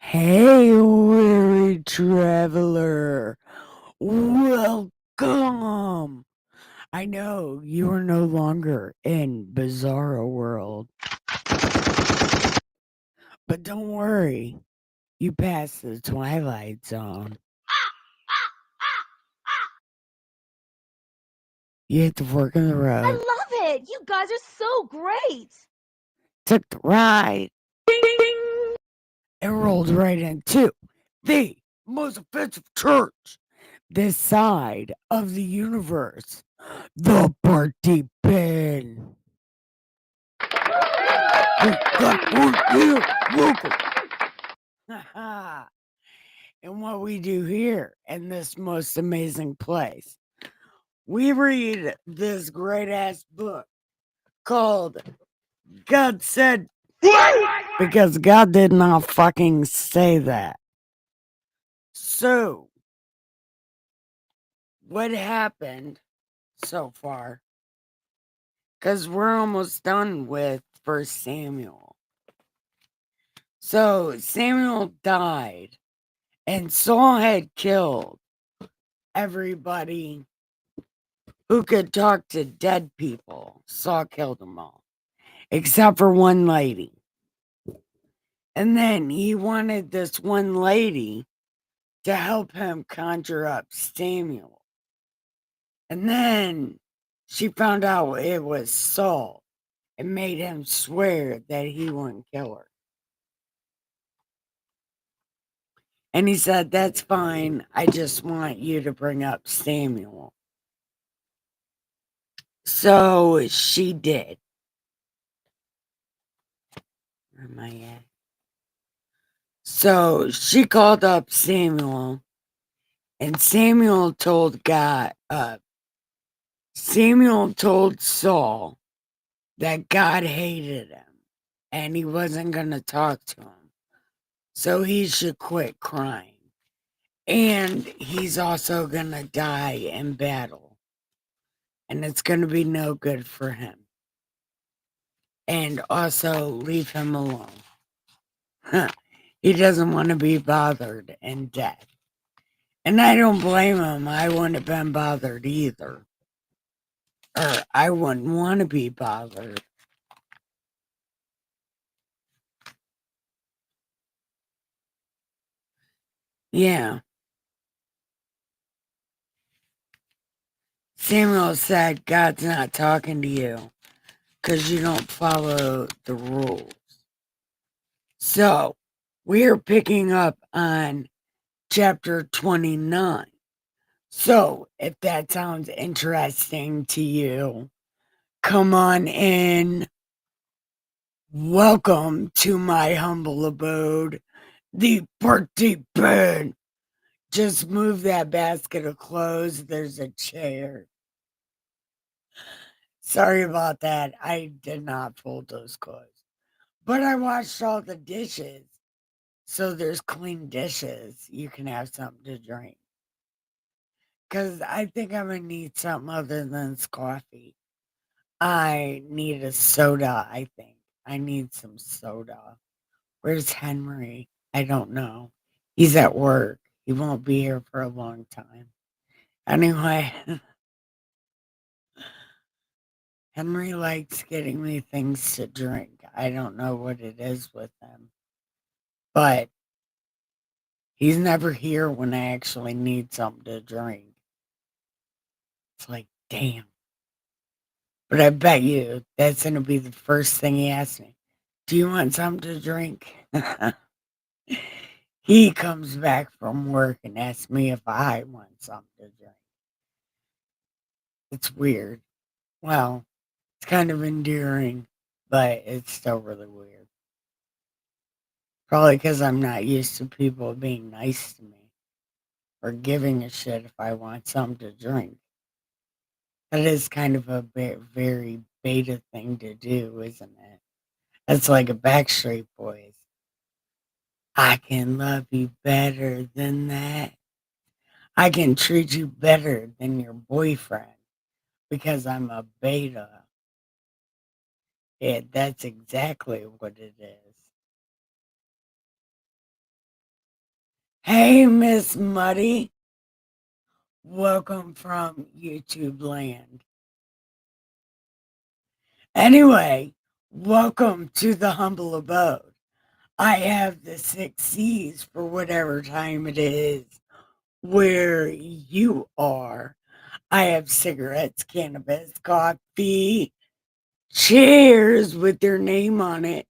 Hey, weary traveler, welcome. I know you are no longer in Bizarro World, but don't worry, you passed the Twilight Zone. You hit the fork in the I road, love it. You guys are so great. took the ride, and rolled right into the most offensive church this side of the universe, the party pin. Welcome. And what we do here in this most amazing place, we read this great ass book called God Said, because God did not fucking say that. So, what happened so far? Because we're almost done with First Samuel. So, Samuel died, and Saul had killed everybody who could talk to dead people. Saul killed them all, except for one lady. And then he wanted this one lady to help him conjure up Samuel. And then she found out it was Saul and made him swear that he wouldn't kill her. And he said, "That's fine. I just want you to bring up Samuel." So she did. Where am I at? So she called up Samuel, and Samuel told Saul that God hated him and he wasn't going to talk to him. So he should quit crying. And he's also going to die in battle. And it's going to be no good for him. And also leave him alone. He doesn't want to be bothered in death. And I don't blame him. I wouldn't have been bothered either. Or I wouldn't want to be bothered. Yeah. Samuel said, "God's not talking to you because you don't follow the rules." So we're picking up on chapter 29. So if that sounds interesting to you, come on in. Welcome to my humble abode, the party pen. Just move that basket of clothes. There's a chair. Sorry about that. I did not fold those clothes. But I washed all the dishes. So there's clean dishes. You can have something to drink. Because I think I'm going to need something other than coffee. I need a soda, I think. I need some soda. Where's Henry? I don't know. He's at work. He won't be here for a long time. Anyway, Henry likes getting me things to drink. I don't know what it is with him, but he's never here when I actually need something to drink. It's like, damn. But I bet you that's going to be the first thing he asks me. Do you want something to drink? He comes back from work and asks me if I want something to drink. It's weird. Well, it's kind of endearing, but it's still really weird. Probably because I'm not used to people being nice to me or giving a shit if I want something to drink. That is kind of a very beta thing to do, isn't it? It's like a Backstreet Boys. I can love you better than that. I can treat you better than your boyfriend because I'm a beta. Yeah, that's exactly what it is. Hey, Miss Muddy. Welcome from YouTube land. Anyway, welcome to the humble abode. I have the 6 C's for whatever time it is where you are. I have cigarettes, cannabis, coffee, chairs with their name on it.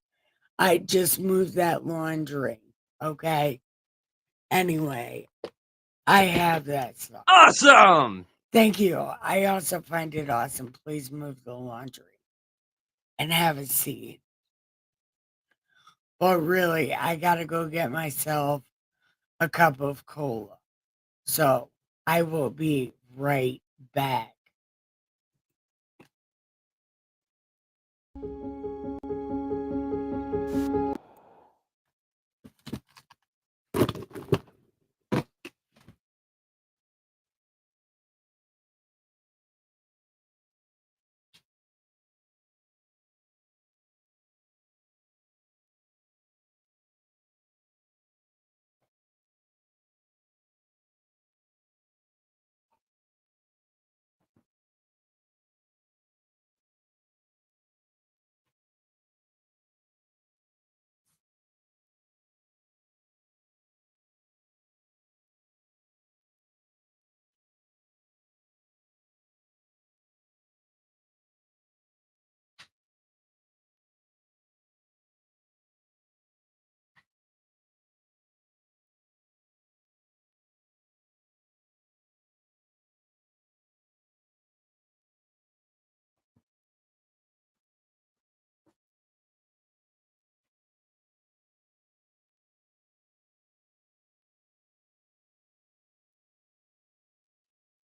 I just moved that laundry. Okay. Anyway, I have that stuff. Awesome! Thank you. I also find it awesome. Please move the laundry and have a seat. But really, I gotta go get myself a cup of cola. So I will be right back.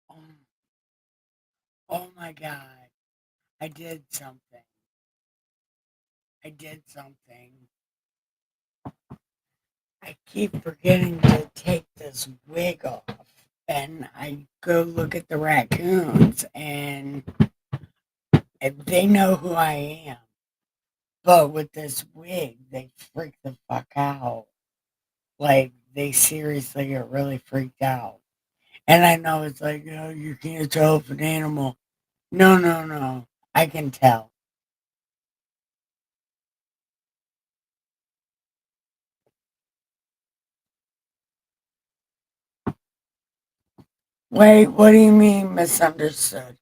Oh, oh my God. I did something. I did something. I keep forgetting to take this wig off. And I go look at the raccoons and they know who I am. But with this wig, they freak the fuck out. Like, they seriously get really freaked out. And I know it's like, oh, you can't tell if an animal. No, no, no. I can tell. Wait, what do you mean misunderstood?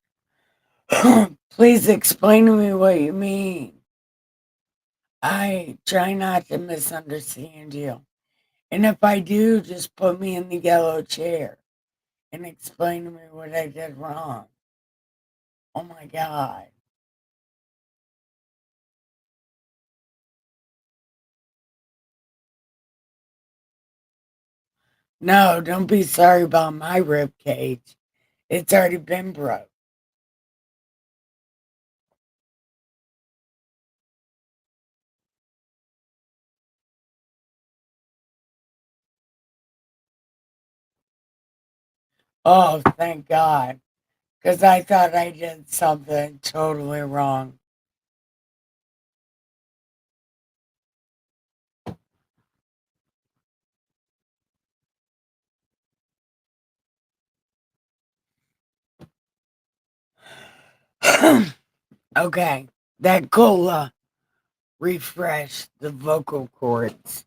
Please explain to me what you mean. I try not to misunderstand you. And if I do, just put me in the yellow chair and explain to me what I did wrong. Oh my God. No, don't be sorry about my rib cage. It's already been broke. Oh, thank God. Because I thought I did something totally wrong. Okay, that cola refreshed the vocal cords.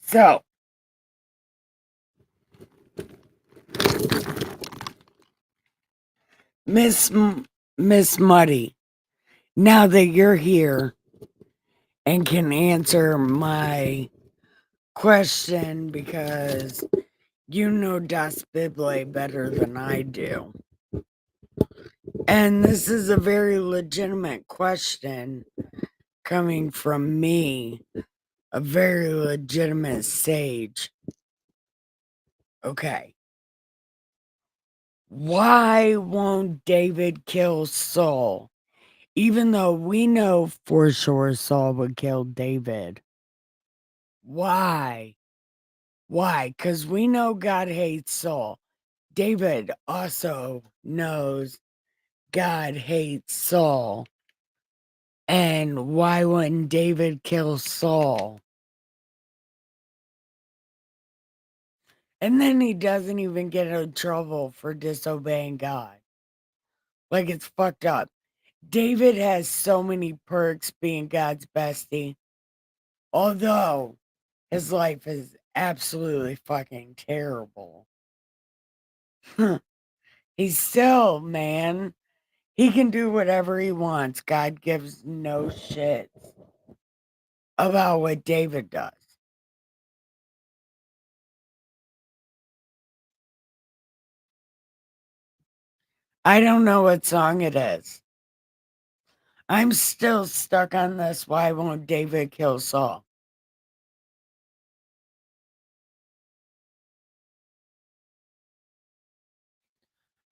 So, Miss Muddy, now that you're here and can answer my question because you know Das Bible better than I do. And this is a very legitimate question coming from me, a very legitimate sage. Okay. Why won't David kill Saul? Even though we know for sure Saul would kill David. Why? Why? Because we know God hates Saul. David also knows God hates Saul, and why wouldn't David kill Saul? And then he doesn't even get in trouble for disobeying God. Like, it's fucked up. David has so many perks being God's bestie, although his life is absolutely fucking terrible. He's still, man, he can do whatever he wants. God gives no shit about what David does. I don't know what song it is. I'm still stuck on this. Why won't David kill Saul?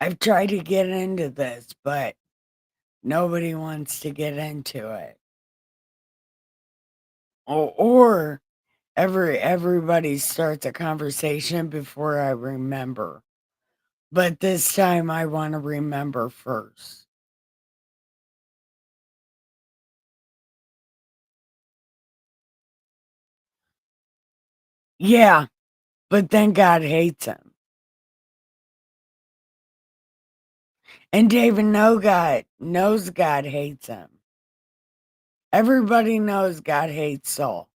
I've tried to get into this, but nobody wants to get into it. Or everybody starts a conversation before I remember. But this time I want to remember first. Yeah, but then God hates him. And David knows God hates him. Everybody knows God hates Saul.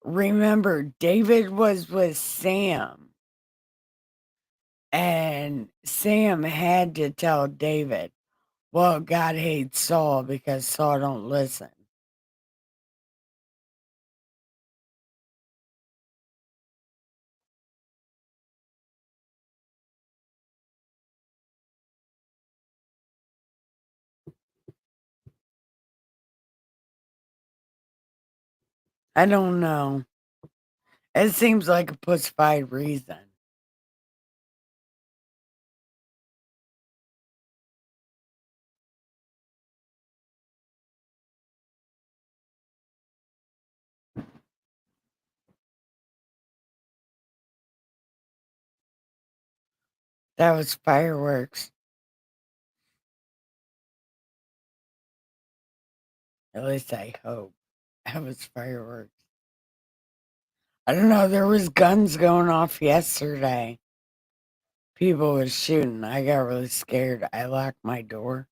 Remember, David was with Sam, and Sam had to tell David, well, God hates Saul because Saul don't listen. I don't know. It seems like a pussified reason. That was fireworks. At least I hope. That was fireworks. I don't know. There was guns going off yesterday. People was shooting. I got really scared. I locked my door.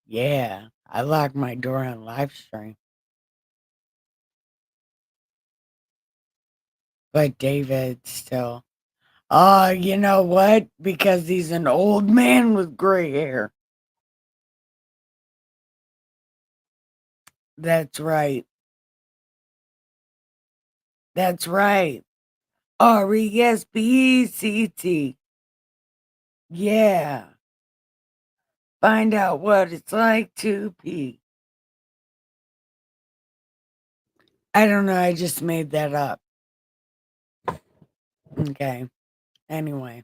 Yeah, I locked my door on live stream. But David still. You know what? Because he's an old man with gray hair. That's right. That's right. RESPECT. Yeah. Find out what it's like to be. I don't know. I just made that up. Okay. Anyway,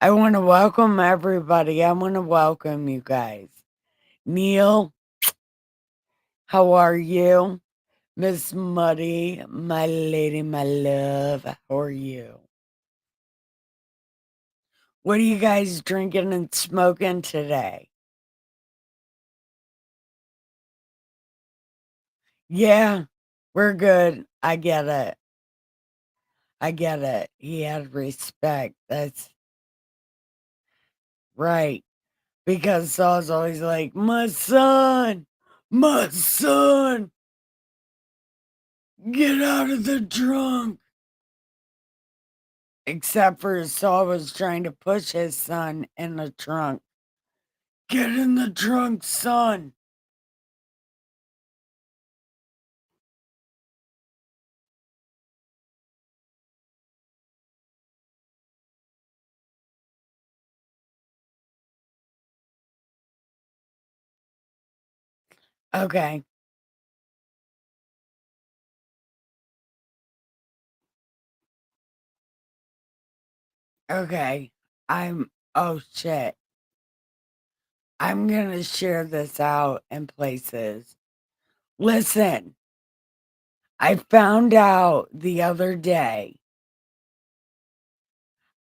I want to welcome everybody. I want to welcome you guys. Neil, how are you? Miss Muddy, my lady, my love, how are you? What are you guys drinking and smoking today? Yeah, we're good. I get it. I get it. He had respect. That's right. Because Saul's always like, my son, get out of the trunk. Except for Saul was trying to push his son in the trunk. Get in the trunk, son. Okay. Okay. Oh shit. I'm going to share this out in places. Listen, I found out the other day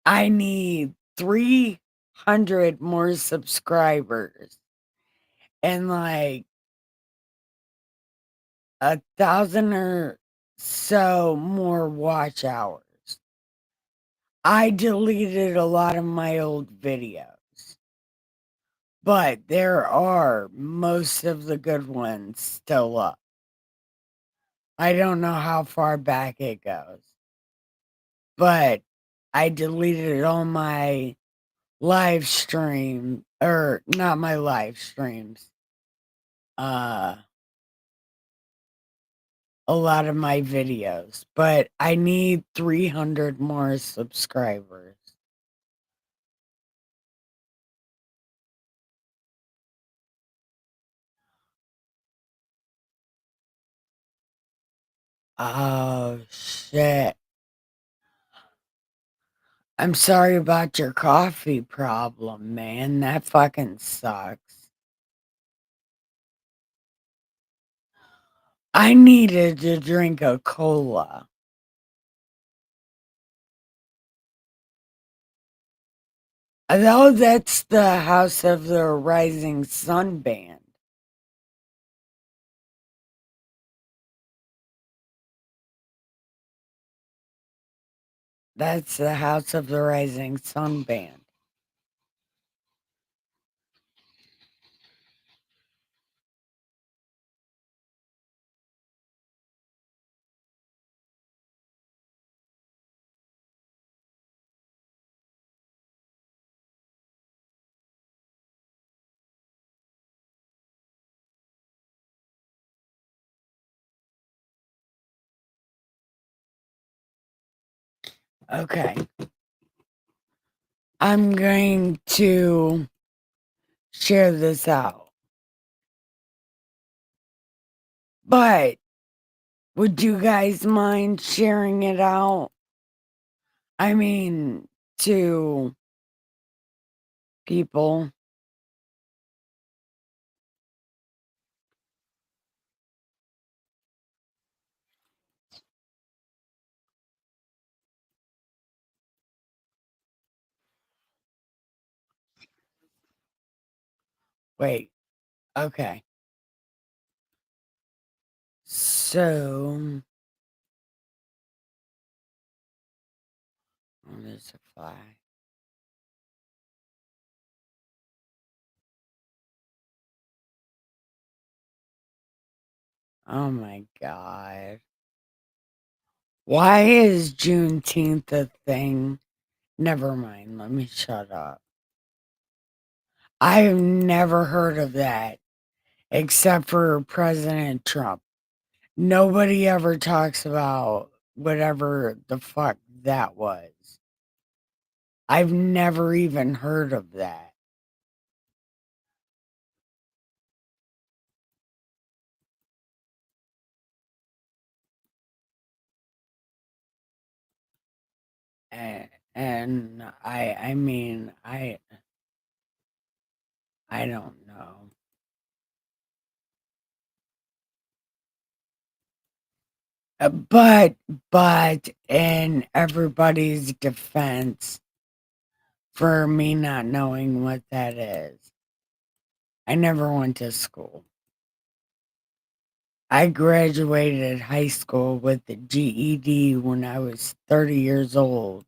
I need 300 more subscribers and like 1,000 or so more watch hours. I deleted a lot of my old videos, but there are most of the good ones still up. I don't know how far back it goes, but I deleted all my live stream, or not my live streams, uh, a lot of my videos, but I need 300 more subscribers. Oh, shit. I'm sorry about your coffee problem, man. That fucking sucks. I needed to drink a cola. Oh, that's the House of the Rising Sun band. That's the House of the Rising Sun band. Okay. I'm going to share this out. But would you guys mind sharing it out? I mean, to people. Wait. Okay. So, oh, there's a fly. Oh my God. Why is Juneteenth a thing? Never mind. Let me shut up. I've never heard of that except for President Trump. Nobody ever talks about whatever the fuck that was. I've never even heard of that. And I mean, I don't know. But in everybody's defense for me not knowing what that is, I never went to school. I graduated high school with a GED when I was 30 years old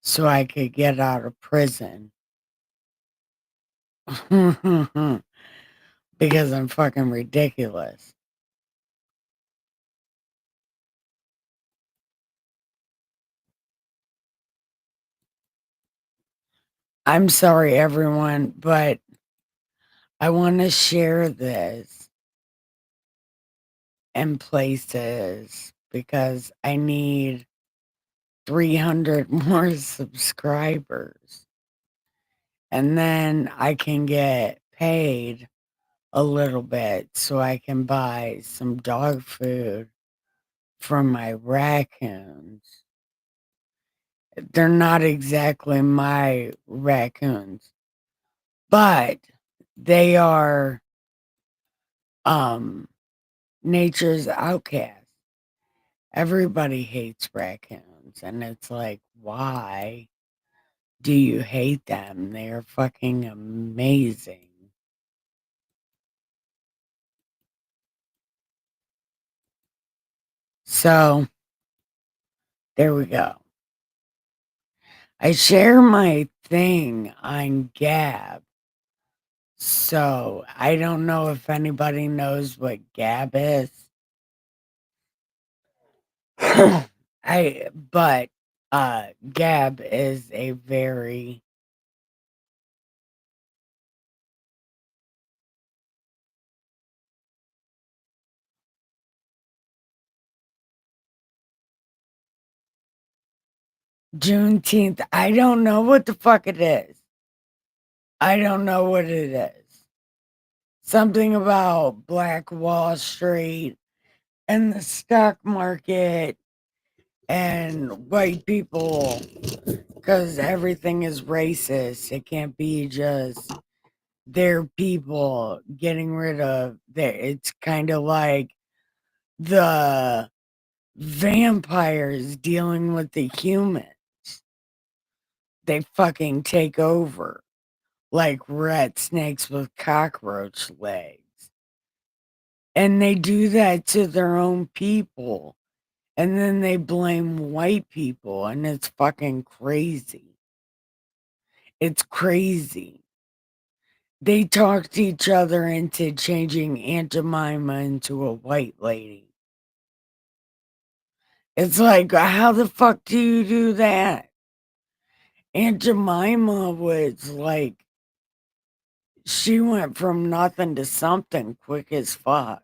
so I could get out of prison. Because I'm fucking ridiculous. I'm sorry, everyone, but I want to share this in places because I need 300 more subscribers. And then I can get paid a little bit so I can buy some dog food from my raccoons. They're not exactly my raccoons, but they are um nature's outcast. Everybody hates raccoons and it's like, why? Do you hate them? They're fucking amazing. So, there we go. I share my thing on Gab. So, I don't know if anybody knows what Gab is. But Gab is a very Juneteenth. I don't know what the fuck it is. I don't know what it is. Something about Black Wall Street and the stock market and white people because everything is racist. It can't be just their people getting rid of their. It's kind of like the vampires dealing with the humans. They fucking take over like rat snakes with cockroach legs. And they do that to their own people. And then they blame white people, and it's fucking crazy. It's crazy. They talked each other into changing Aunt Jemima into a white lady. It's like, how the fuck do you do that? Aunt Jemima was like, she went from nothing to something quick as fuck.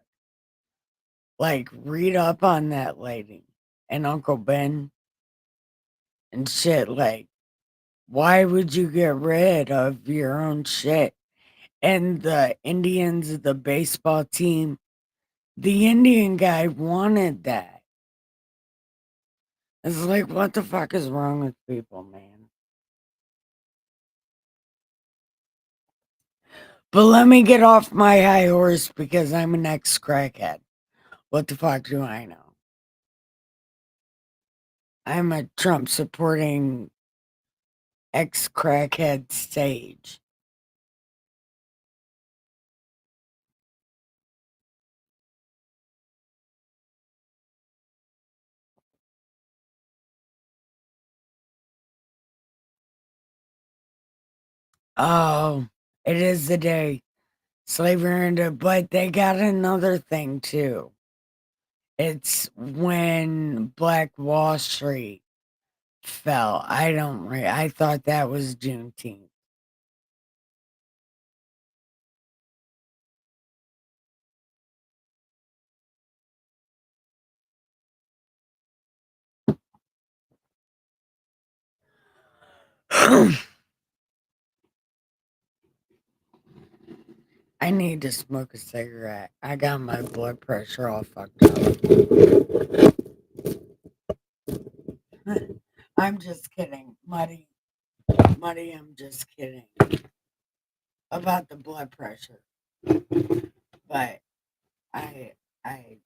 Like, read up on that lady and Uncle Ben and shit. Like, why would you get rid of your own shit? And the Indians, the baseball team, the Indian guy wanted that. It's like, what the fuck is wrong with people, man? But let me get off my high horse because I'm an ex crackhead. What the fuck do I know? I'm a Trump supporting ex crackhead sage. Oh, it is the day. Slavery ended, but they got another thing too. It's when Black Wall Street fell. I thought that was Juneteenth. I need to smoke a cigarette. I got my blood pressure all fucked up. I'm just kidding. Muddy, I'm just kidding about the blood pressure. But I I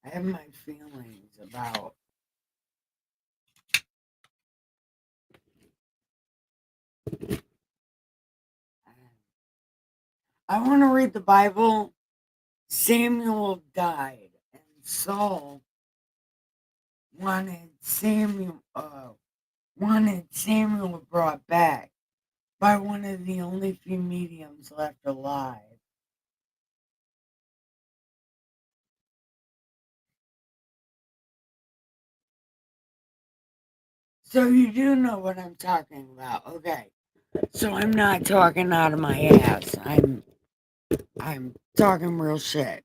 I have my feelings about I want to read the Bible. Samuel died and Saul wanted Samuel brought back by one of the only few mediums left alive. So you do know what I'm talking about. Okay. So I'm not talking out of my ass. I'm talking real shit.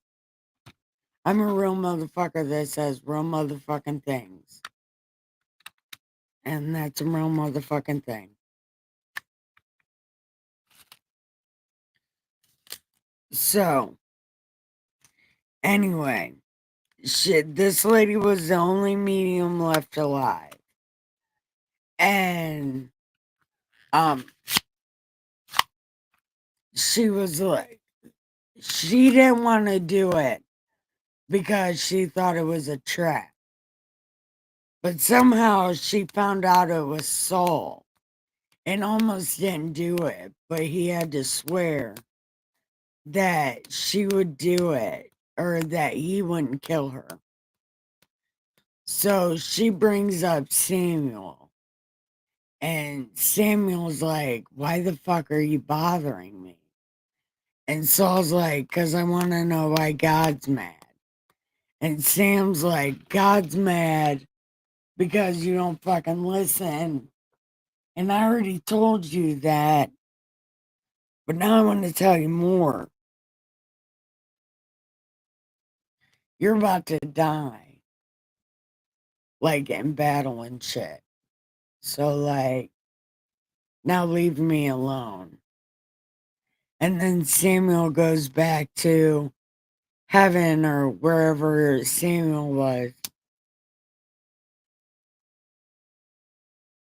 I'm a real motherfucker that says real motherfucking things. And that's a real motherfucking thing. So, anyway, shit, this lady was the only medium left alive. And, um, she was like, she didn't want to do it because she thought it was a trap. But somehow she found out it was Saul and almost didn't do it, but he had to swear that she would do it or that he wouldn't kill her. So she brings up Samuel, and Samuel's like, "Why the fuck are you bothering me?" And Saul's like, "'Cause I want to know why God's mad." And Sam's like, "God's mad because you don't fucking listen. And I already told you that, but now I want to tell you more. You're about to die, like in battle and shit. So, like, now leave me alone." And then Samuel goes back to heaven or wherever Samuel was.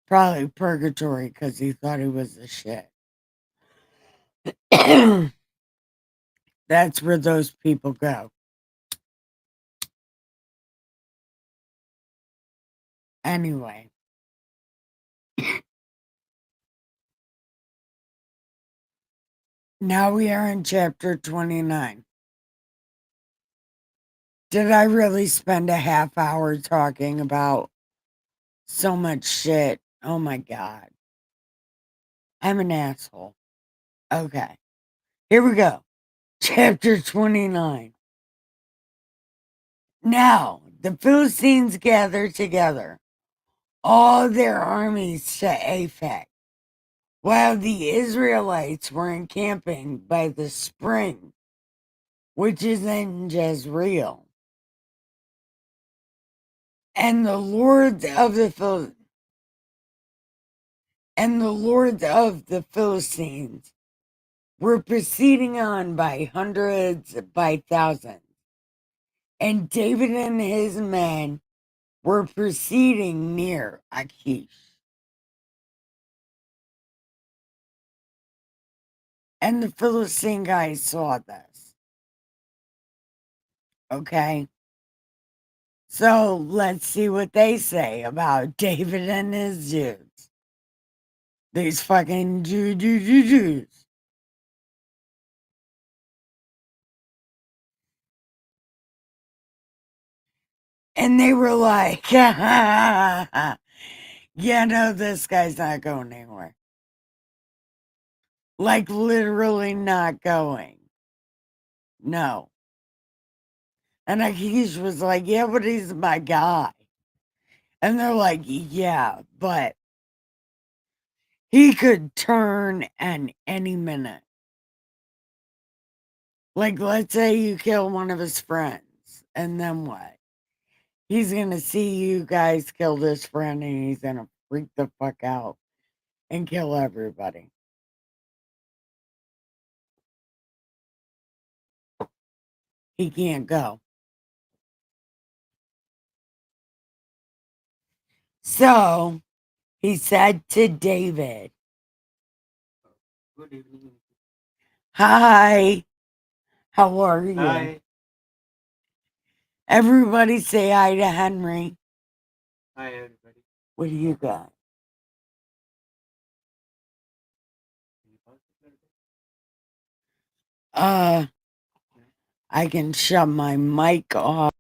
Probably purgatory because he thought he was the shit. That's where those people go. Anyway, now we are in chapter 29. Did I really spend a half hour talking about so much shit? Oh my God. I'm an asshole. Okay, here we go. Chapter 29. Now, the Philistines gathered together all their armies to Aphek, while the Israelites were encamping by the spring, which is in Jezreel. And the lords of the Philistines were proceeding on by hundreds, by thousands, and David and his men were proceeding near Achish. And the Philistine guys saw this. Okay. So let's see what they say about David and his dudes. These fucking Jews. And they were like, yeah, no, this guy's not going anywhere. Like, literally not going. No. And Akish was like, yeah, but he's my guy. And they're like, yeah, but he could turn at any minute. Like, let's say you kill one of his friends, and then what? He's gonna see you guys kill this friend, and he's gonna freak the fuck out and kill everybody. He can't go. So he said to David, "Good evening. Hi, how are you?" Hi. Everybody say hi to Henry. Hi, everybody. What do you got? I can shut my mic off.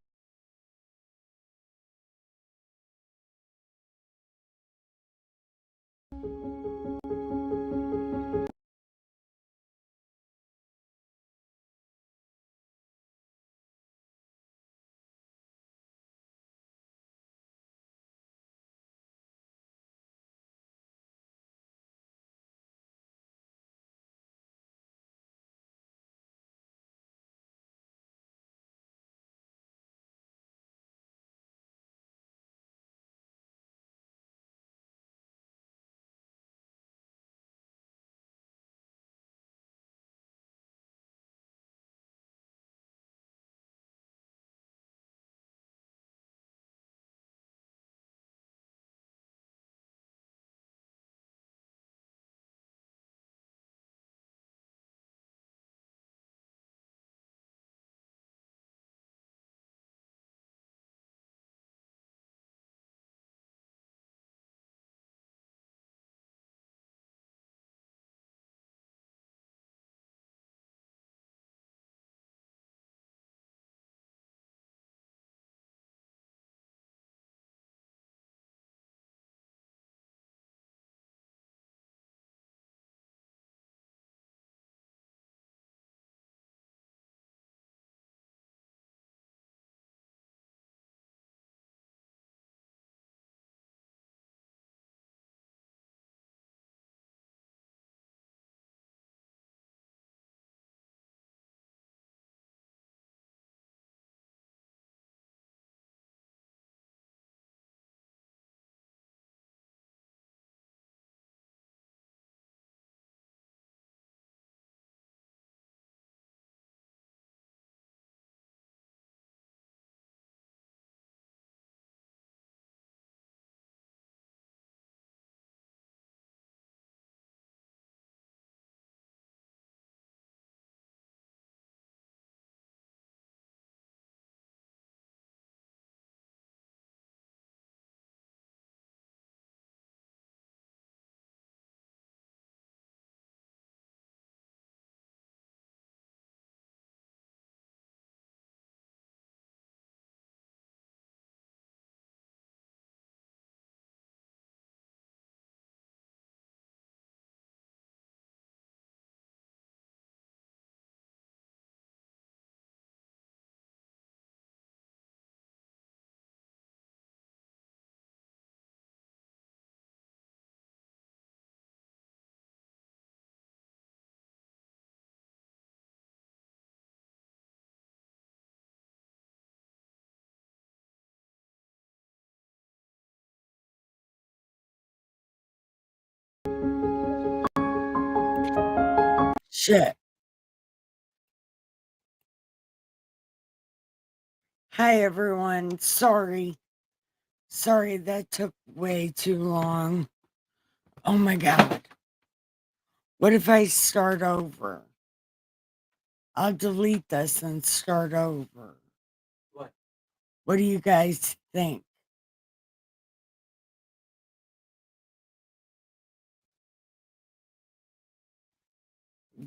Shit. Hi, everyone. Sorry. Sorry that took way too long. Oh my God. What if I start over? I'll delete this and start over. What do you guys think?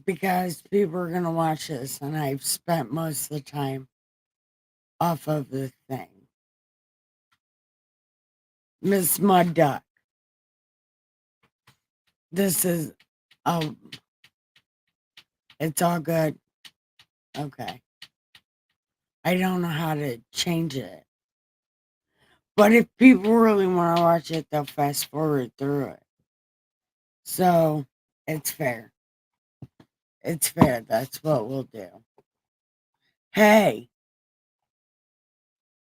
Because people are going to watch this and I've spent most of the time off of the thing. Miss Mud Duck. This is, oh, it's all good. Okay. I don't know how to change it. But if people really want to watch it, they'll fast forward through it. So it's fair. It's fair. That's what we'll do. Hey,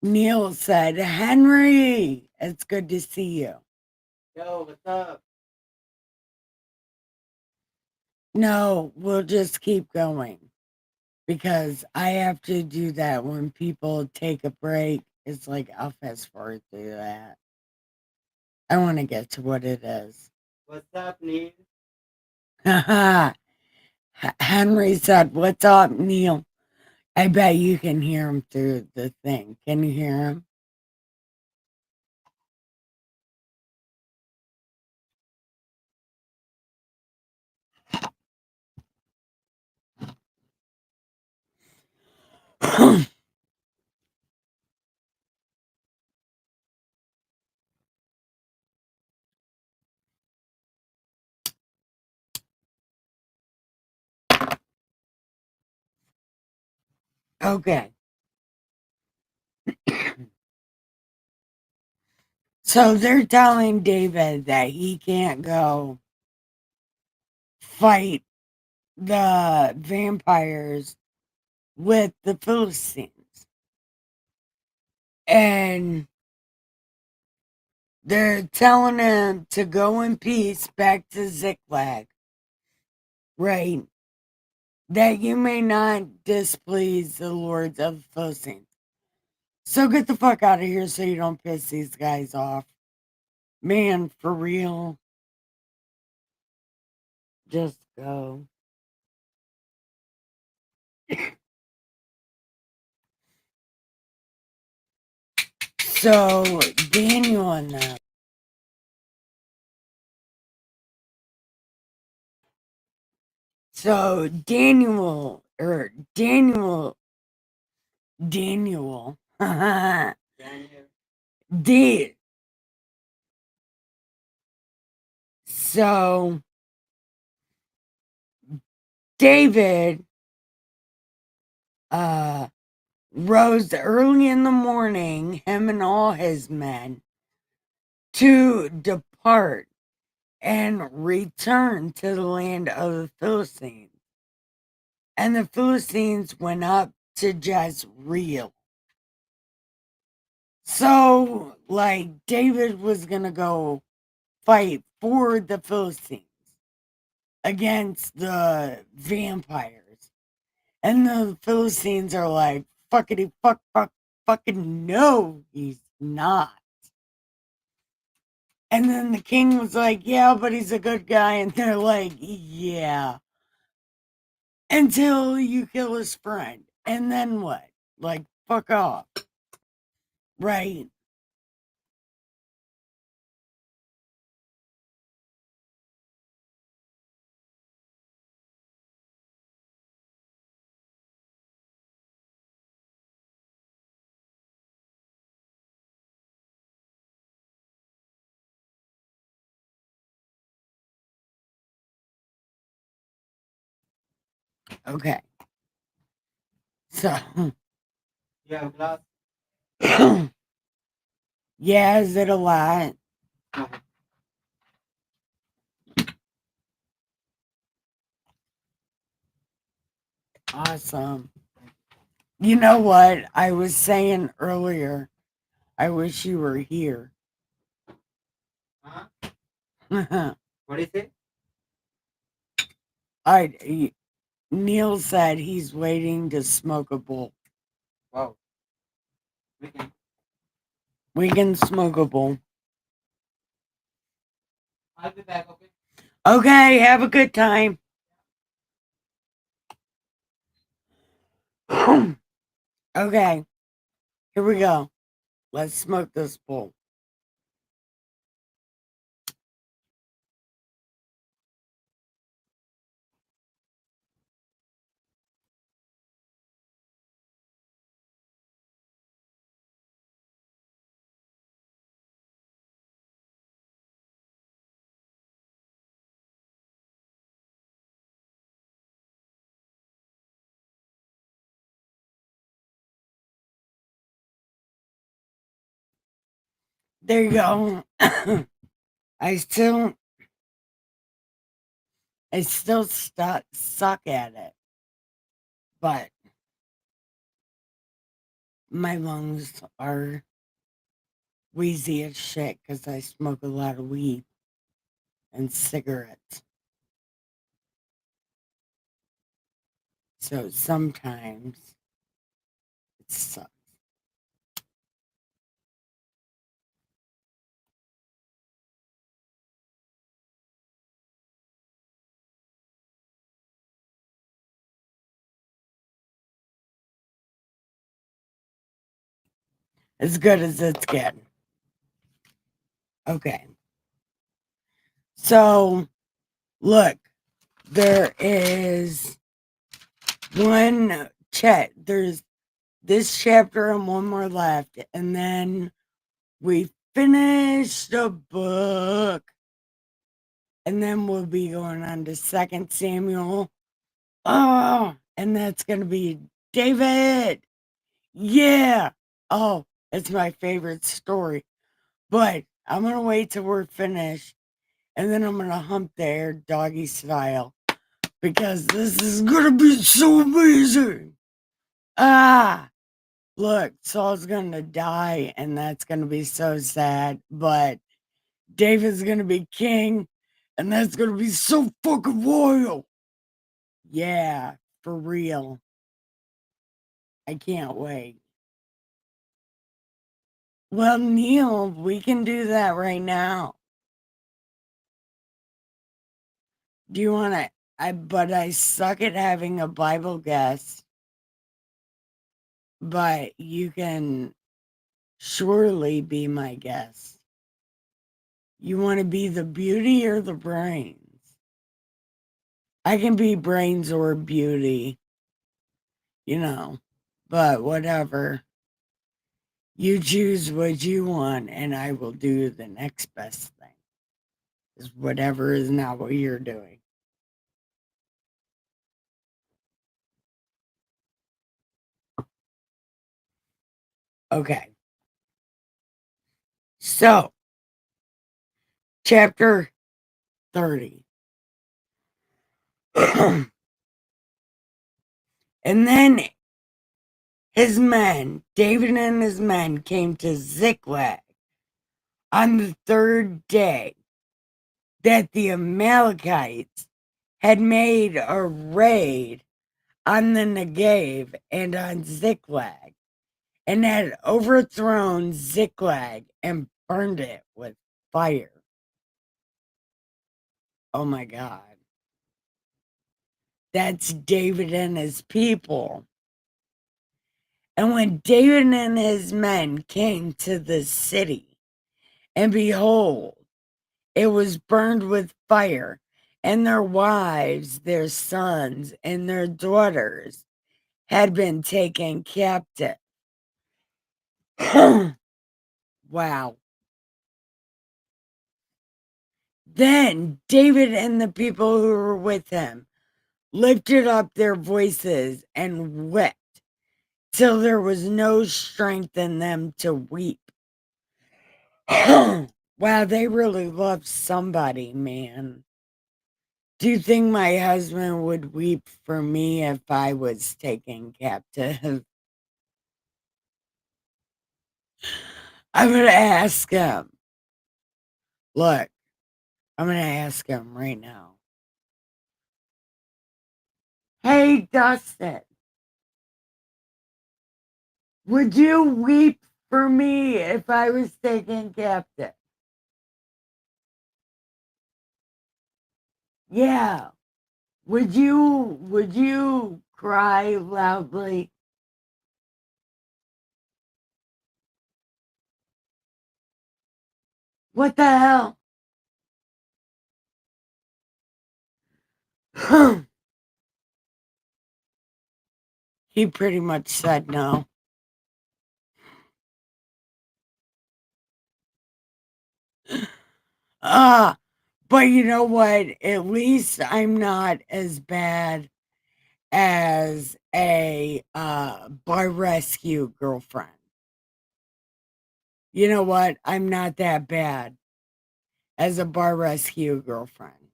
Neil said, Henry, it's good to see you. Yo, what's up? No, we'll just keep going because I have to do that when people take a break. It's like I'll fast forward through that. I want to get to what it is. What's up, Neil? Henry said, what's up, Neil? I bet you can hear him through the thing. Can you hear him? Okay. So they're telling David that he can't go fight the vampires with the Philistines. And they're telling him to go in peace back to Ziklag, right? That you may not displease the lords of the Philistines. So get the fuck out of here so you don't piss these guys off. Man, for real. Just go. So Daniel and them. So Daniel or Daniel Daniel Daniel. did so David uh rose early in the morning, him and all his men, to depart and return to the land of the Philistines. And the Philistines went up to Jezreel. So, like, David was going to go fight for the Philistines against the vampires. And the Philistines are like, fuckity fuck, fuck, fucking no, he's not. And then the king was like, yeah, but he's a good guy. And they're like, yeah. Until you kill his friend. And then what? Like, fuck off. Right? Okay. So, You have glass? yeah, is it a lot? Awesome. You know what? I was saying earlier, I wish you were here. Huh? What is it? I Neil said he's waiting to smoke a bowl. Wow. We can. We can smoke a bowl. I'll be back, okay? Okay, have a good time. Okay, here we go. Let's smoke this bowl. There you go. I still suck at it, but my lungs are wheezy as shit because I smoke a lot of weed and cigarettes. So sometimes it sucks. As good as it's getting. Okay. So look, there is one chat. There's this chapter and one more left, and then we finish the book, and then we'll be going on to Second Samuel. Oh, and that's gonna be David. Yeah. Oh, it's my favorite story. But I'm gonna wait till we're finished, and then I'm gonna hump there doggy style because this is gonna be so amazing. Ah, look, Saul's gonna die, and that's gonna be so sad. But David's gonna be king, and that's gonna be so fucking wild. Yeah, for real. I can't wait. Well, Neil, we can do that right now. Do you want to? But I suck at having a Bible guest. But you can surely be my guest. You want to be the beauty or the brains? I can be brains or beauty, you know, but whatever. You choose what you want, and I will do the next best thing. Is whatever is not what you're doing. Okay. So, chapter 30. And then David and his men came to Ziklag on the third day that the Amalekites had made a raid on the Negev and on Ziklag, and had overthrown Ziklag and burned it with fire. Oh my God. That's David and his people. And when David and his men came to the city, and behold, it was burned with fire, and their wives, their sons, and their daughters had been taken captive. Wow. Then David and the people who were with him lifted up their voices and wept till there was no strength in them to weep. Wow, they really loved somebody, man. Do you think my husband would weep for me if I was taken captive? I'm going to ask him. Look, I'm going to ask him right now. Hey, Dustin, would you weep for me if I was taken captive? Yeah. Would you cry loudly? What the hell? He pretty much said no. Ah, but you know what? At least I'm not as bad as a bar rescue girlfriend. You know what? I'm not that bad as a bar rescue girlfriend.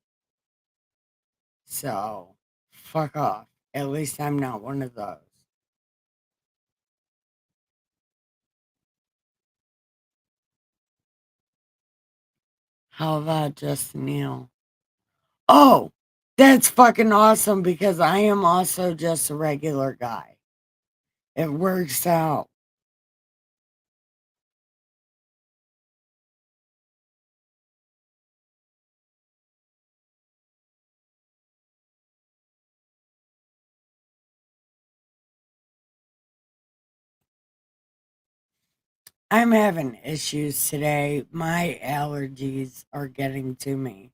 So, fuck off. At least I'm not one of those. How about just Neil? Oh, that's fucking awesome because I am also just a regular guy. It works out. I'm having issues today. My allergies are getting to me.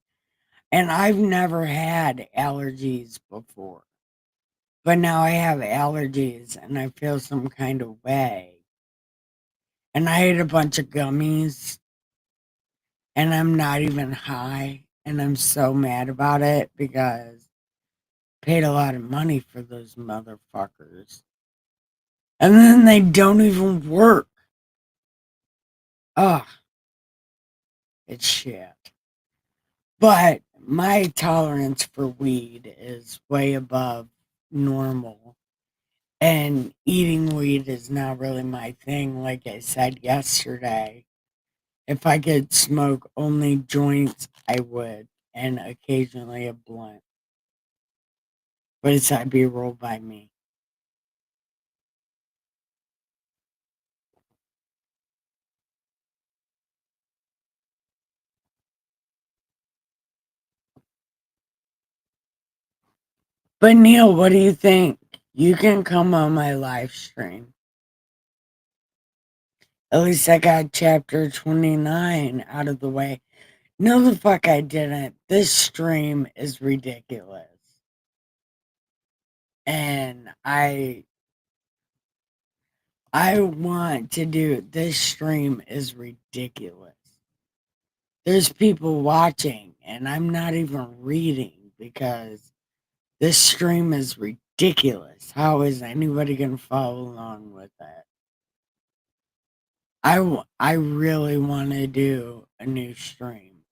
And I've never had allergies before. But now I have allergies and I feel some kind of way. And I ate a bunch of gummies and I'm not even high. And I'm so mad about it because I paid a lot of money for those motherfuckers. And then they don't even work. Ugh, it's shit. But my tolerance for weed is way above normal. And eating weed is not really my thing, like I said yesterday. If I could smoke only joints, I would, and occasionally a blunt. But it's got to be rolled by me. But Neil, what do you think? You can come on my live stream. At least I got chapter 29 out of the way. No, the fuck I didn't. This stream is ridiculous. And I want to do this stream is ridiculous. There's people watching and I'm not even reading because this stream is ridiculous. How is anybody going to follow along with that? I really want to do a new stream,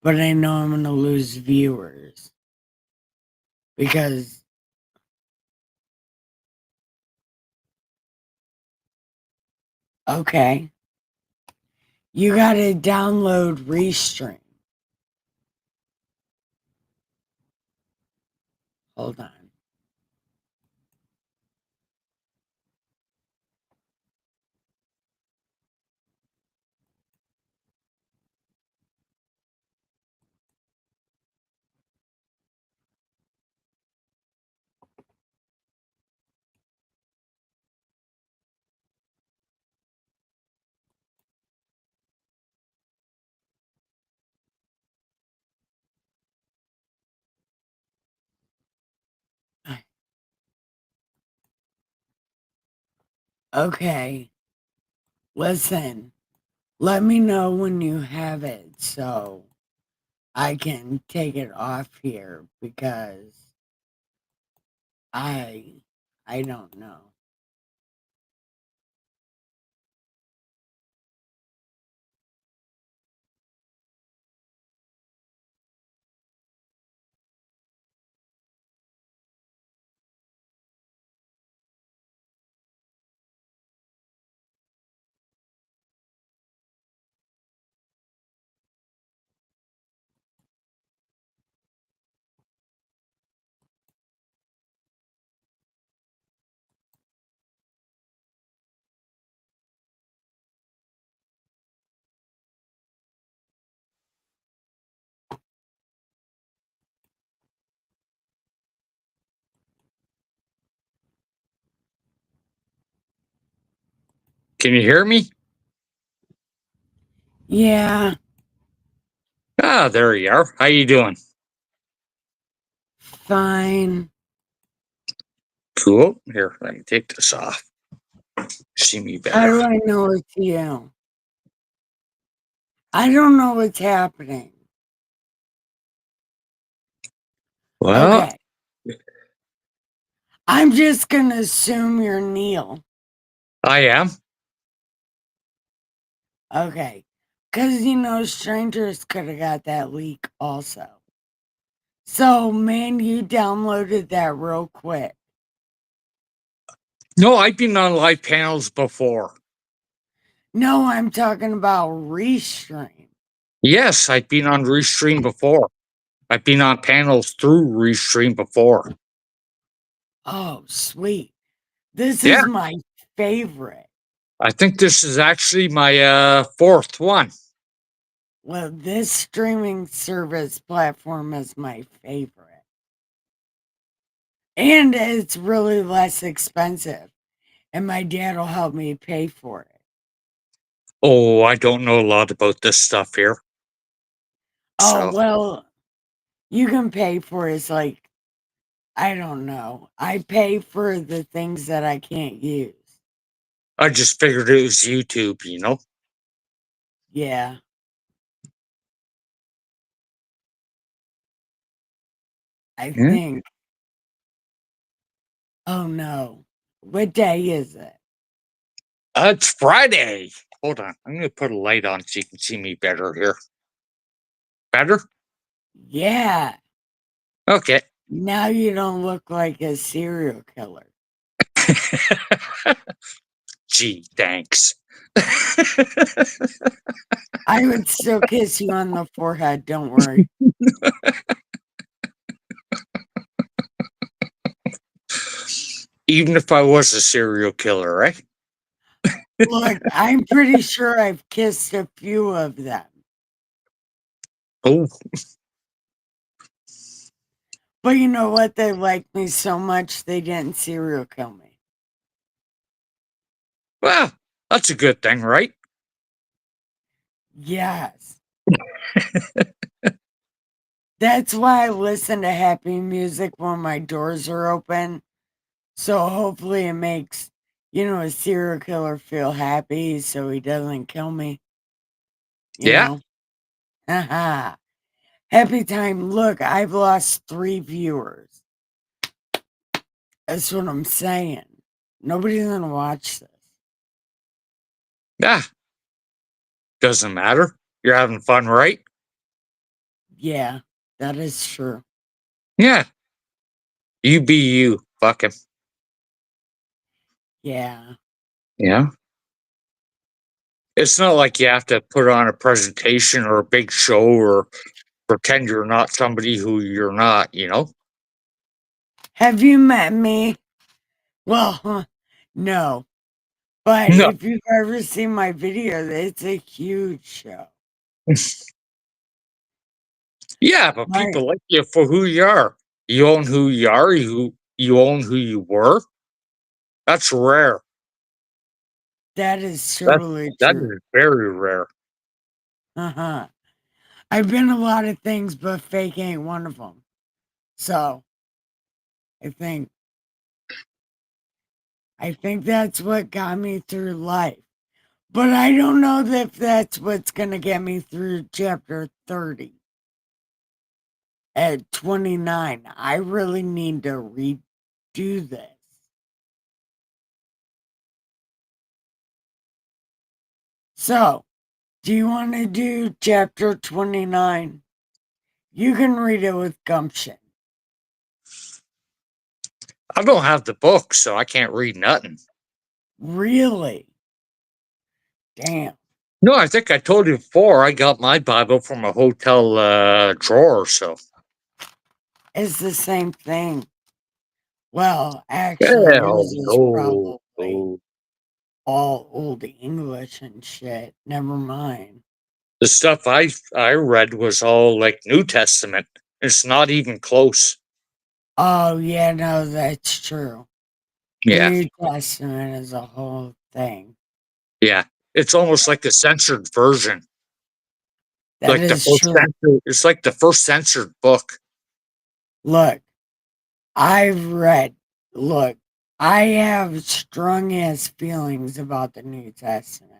but I know I'm going to lose viewers because okay, you got to download Restream. Hold on. Okay, listen. Let me know when you have it so I can take it off here because I I don't know. Can you hear me? Yeah, Ah, there you are. How you doing? fine. Cool. Here, let me take this off. See me How do better. I know it's you? I don't know what's happening. Well, Okay. I'm just going to assume you're Neil. I am. Okay. Because, strangers could have got that leak also. So, man, you downloaded that real quick. No, I've been on live panels before. No, I'm talking about Restream. Yes, I've been on Restream before. I've been on panels through Restream before. Oh, sweet. This Yeah, is my favorite. I think this is actually my fourth one. Well, this streaming service platform is my favorite. And it's really less expensive. And my dad will help me pay for it. Oh, I don't know a lot about this stuff here. Oh, So well, you can pay for it. It's like, I don't know. I pay for the things that I can't use. I just figured it was YouTube, you know? Yeah. I Hmm? think. Oh, no. What day is it? It's Friday. Hold on. I'm going to put a light on so you can see me better here. Better? Yeah. Okay. Now you don't look like a serial killer. Gee, thanks. I would still kiss you on the forehead. Don't worry. Even if I was a serial killer, right? Look, I'm pretty sure I've kissed a few of them. Oh, But you know what? They liked me so much they didn't serial kill me. well, that's a good thing, right? Yes. That's why I listen to happy music when my doors are open. So hopefully it makes, a serial killer feel happy so he doesn't kill me. You Yeah. know? Haha. Happy time. Look, I've lost 3 viewers. That's what I'm saying. Nobody's gonna watch this. Yeah. Doesn't matter. You're having fun, right? Yeah, that is true. Yeah. You be you. Fuck him. Yeah. Yeah. It's not like you have to put on a presentation or a big show or pretend you're not somebody who you're not, you know? Have you met me? Well, no. But No. if you've ever seen my video, it's a huge show. Yeah, but Right. people like you for who you are. You own who you are. You own who you were. That's rare. That is That totally that true. is very rare. Uh-huh. I've been a lot of things, but fake ain't one of them. So I think that's what got me through life. But I don't know if that's what's gonna get me through chapter 30. At 29, I really need to redo this. So, do you want to do chapter 29? You can read it with gumption. I don't have the book, so I can't read nothing. Really? Damn. No, I think I told you before. I got my Bible from a hotel drawer. So It's the same thing. Well, actually, hell yours is no. probably all old English and shit. Never mind. The stuff I read was all like New Testament. It's not even close. Oh, yeah, no, that's true. The Yeah. New Testament is a whole thing. Yeah. It's almost like a censored version. That is true. It's like the first censored book. Look, I've read, look, I have strong ass feelings about the New Testament.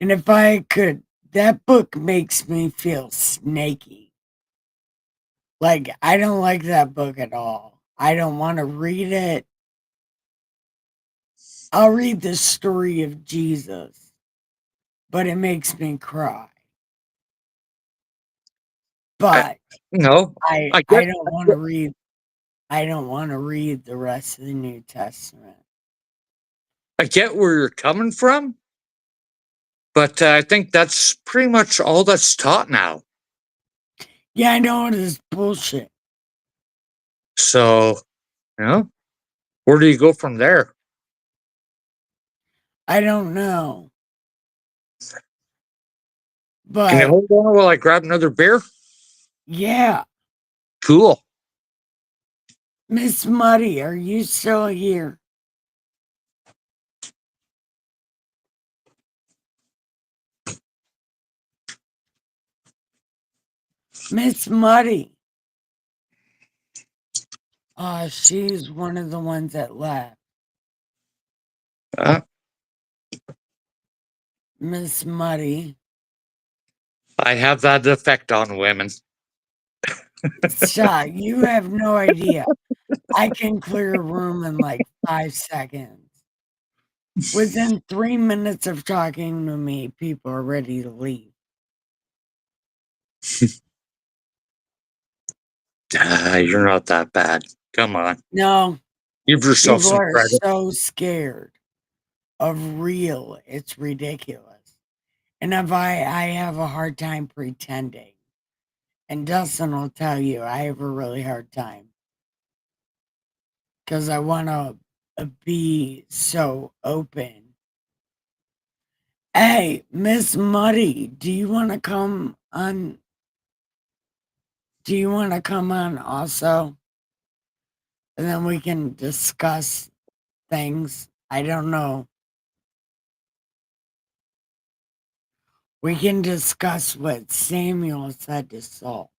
And if I could, that book makes me feel snaky. Like, I don't like that book at all. I don't want to read it. I'll read the story of Jesus, but it makes me cry. But No, I I I get, don't want to read I don't want to read the rest of the New Testament. I get where you're coming from, but I think that's pretty much all that's taught now. Yeah, I know it is bullshit. So, you know, where do you go from there? I don't know. Can you But hold on while I grab another beer? yeah, Cool. Miss Muddy, are you still here? Miss Muddy. She's one of the ones that left. Uh, Miss Muddy. I have that effect on women. Stop. You have no idea. I can clear a room in like 5 seconds. Within 3 minutes of talking to me, people are ready to leave. You're not that bad. Come on. No, Give yourself people some are credit. so scared of real. It's ridiculous. And if I have a hard time pretending. And Dustin will tell you I have a really hard time. Because I want to be so open. Hey, Miss Muddy, do you want to come on? Do you want to come on also? And then we can discuss things. I don't know. We can discuss what Samuel said to Saul.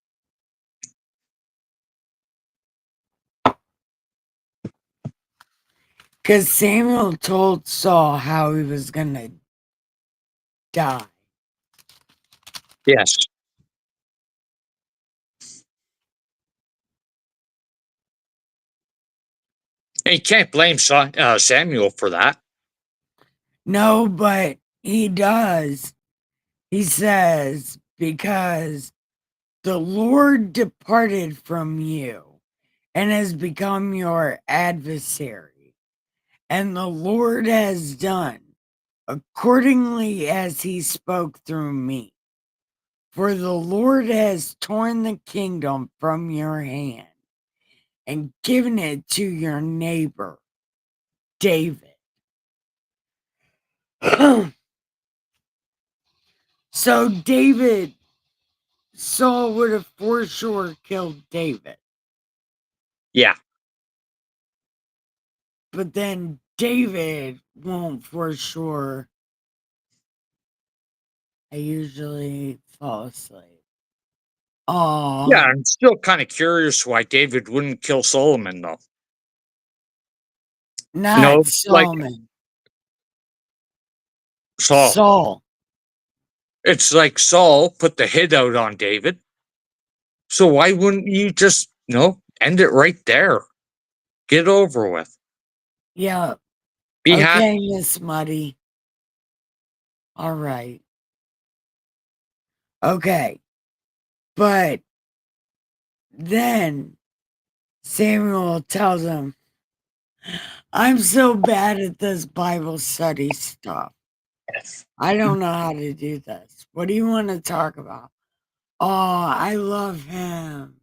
Because Samuel told Saul how he was going to die. Yes. And you can't blame Samuel for that. No, but he does. He says, because the Lord departed from you and has become your adversary, and the Lord has done accordingly as he spoke through me. For the Lord has torn the kingdom from your hand and given it to your neighbor, David. So Saul would have for sure killed David. Yeah. But then David won't for sure. I usually fall asleep. Yeah, Oh, I'm still kind of curious why David wouldn't kill Solomon, though. not No, like Solomon. Saul. Saul. It's like Saul put the hit out on David. So why wouldn't you just, end it right there? Get over with. Yeah. Be happy. Okay, Miss Muddy. All right. Okay. But then Samuel tells him, I'm so bad at this Bible study stuff. I don't know how to do this. What do you want to talk about? Oh, I love him.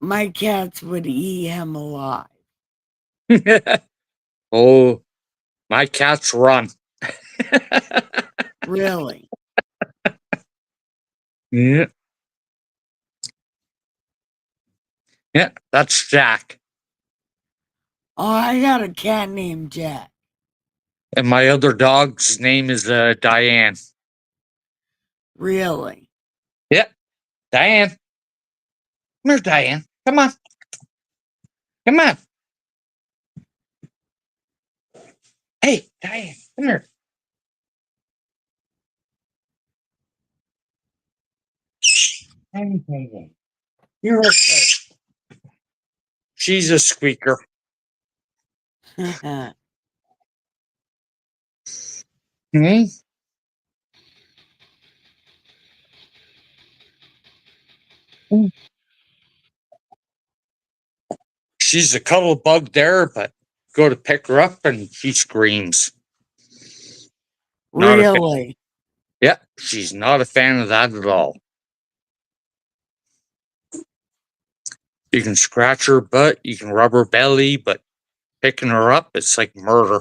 My cats would eat him alive. Oh, my cats run. Really. Yeah, yeah, that's Jack. Oh, I got a cat named Jack. And my other dog's name is Diane. Really? Yep, Diane. Come here, Diane. Come on. Come on. Hey, Diane, come here. Hey. You're okay. She's a squeaker. Hmm? She's a cuddle bug there, but go to pick her up and she screams. Not a fan. Really? Yeah, she's not a fan of that at all. You can scratch her butt, you can rub her belly, but picking her up, it's like murder.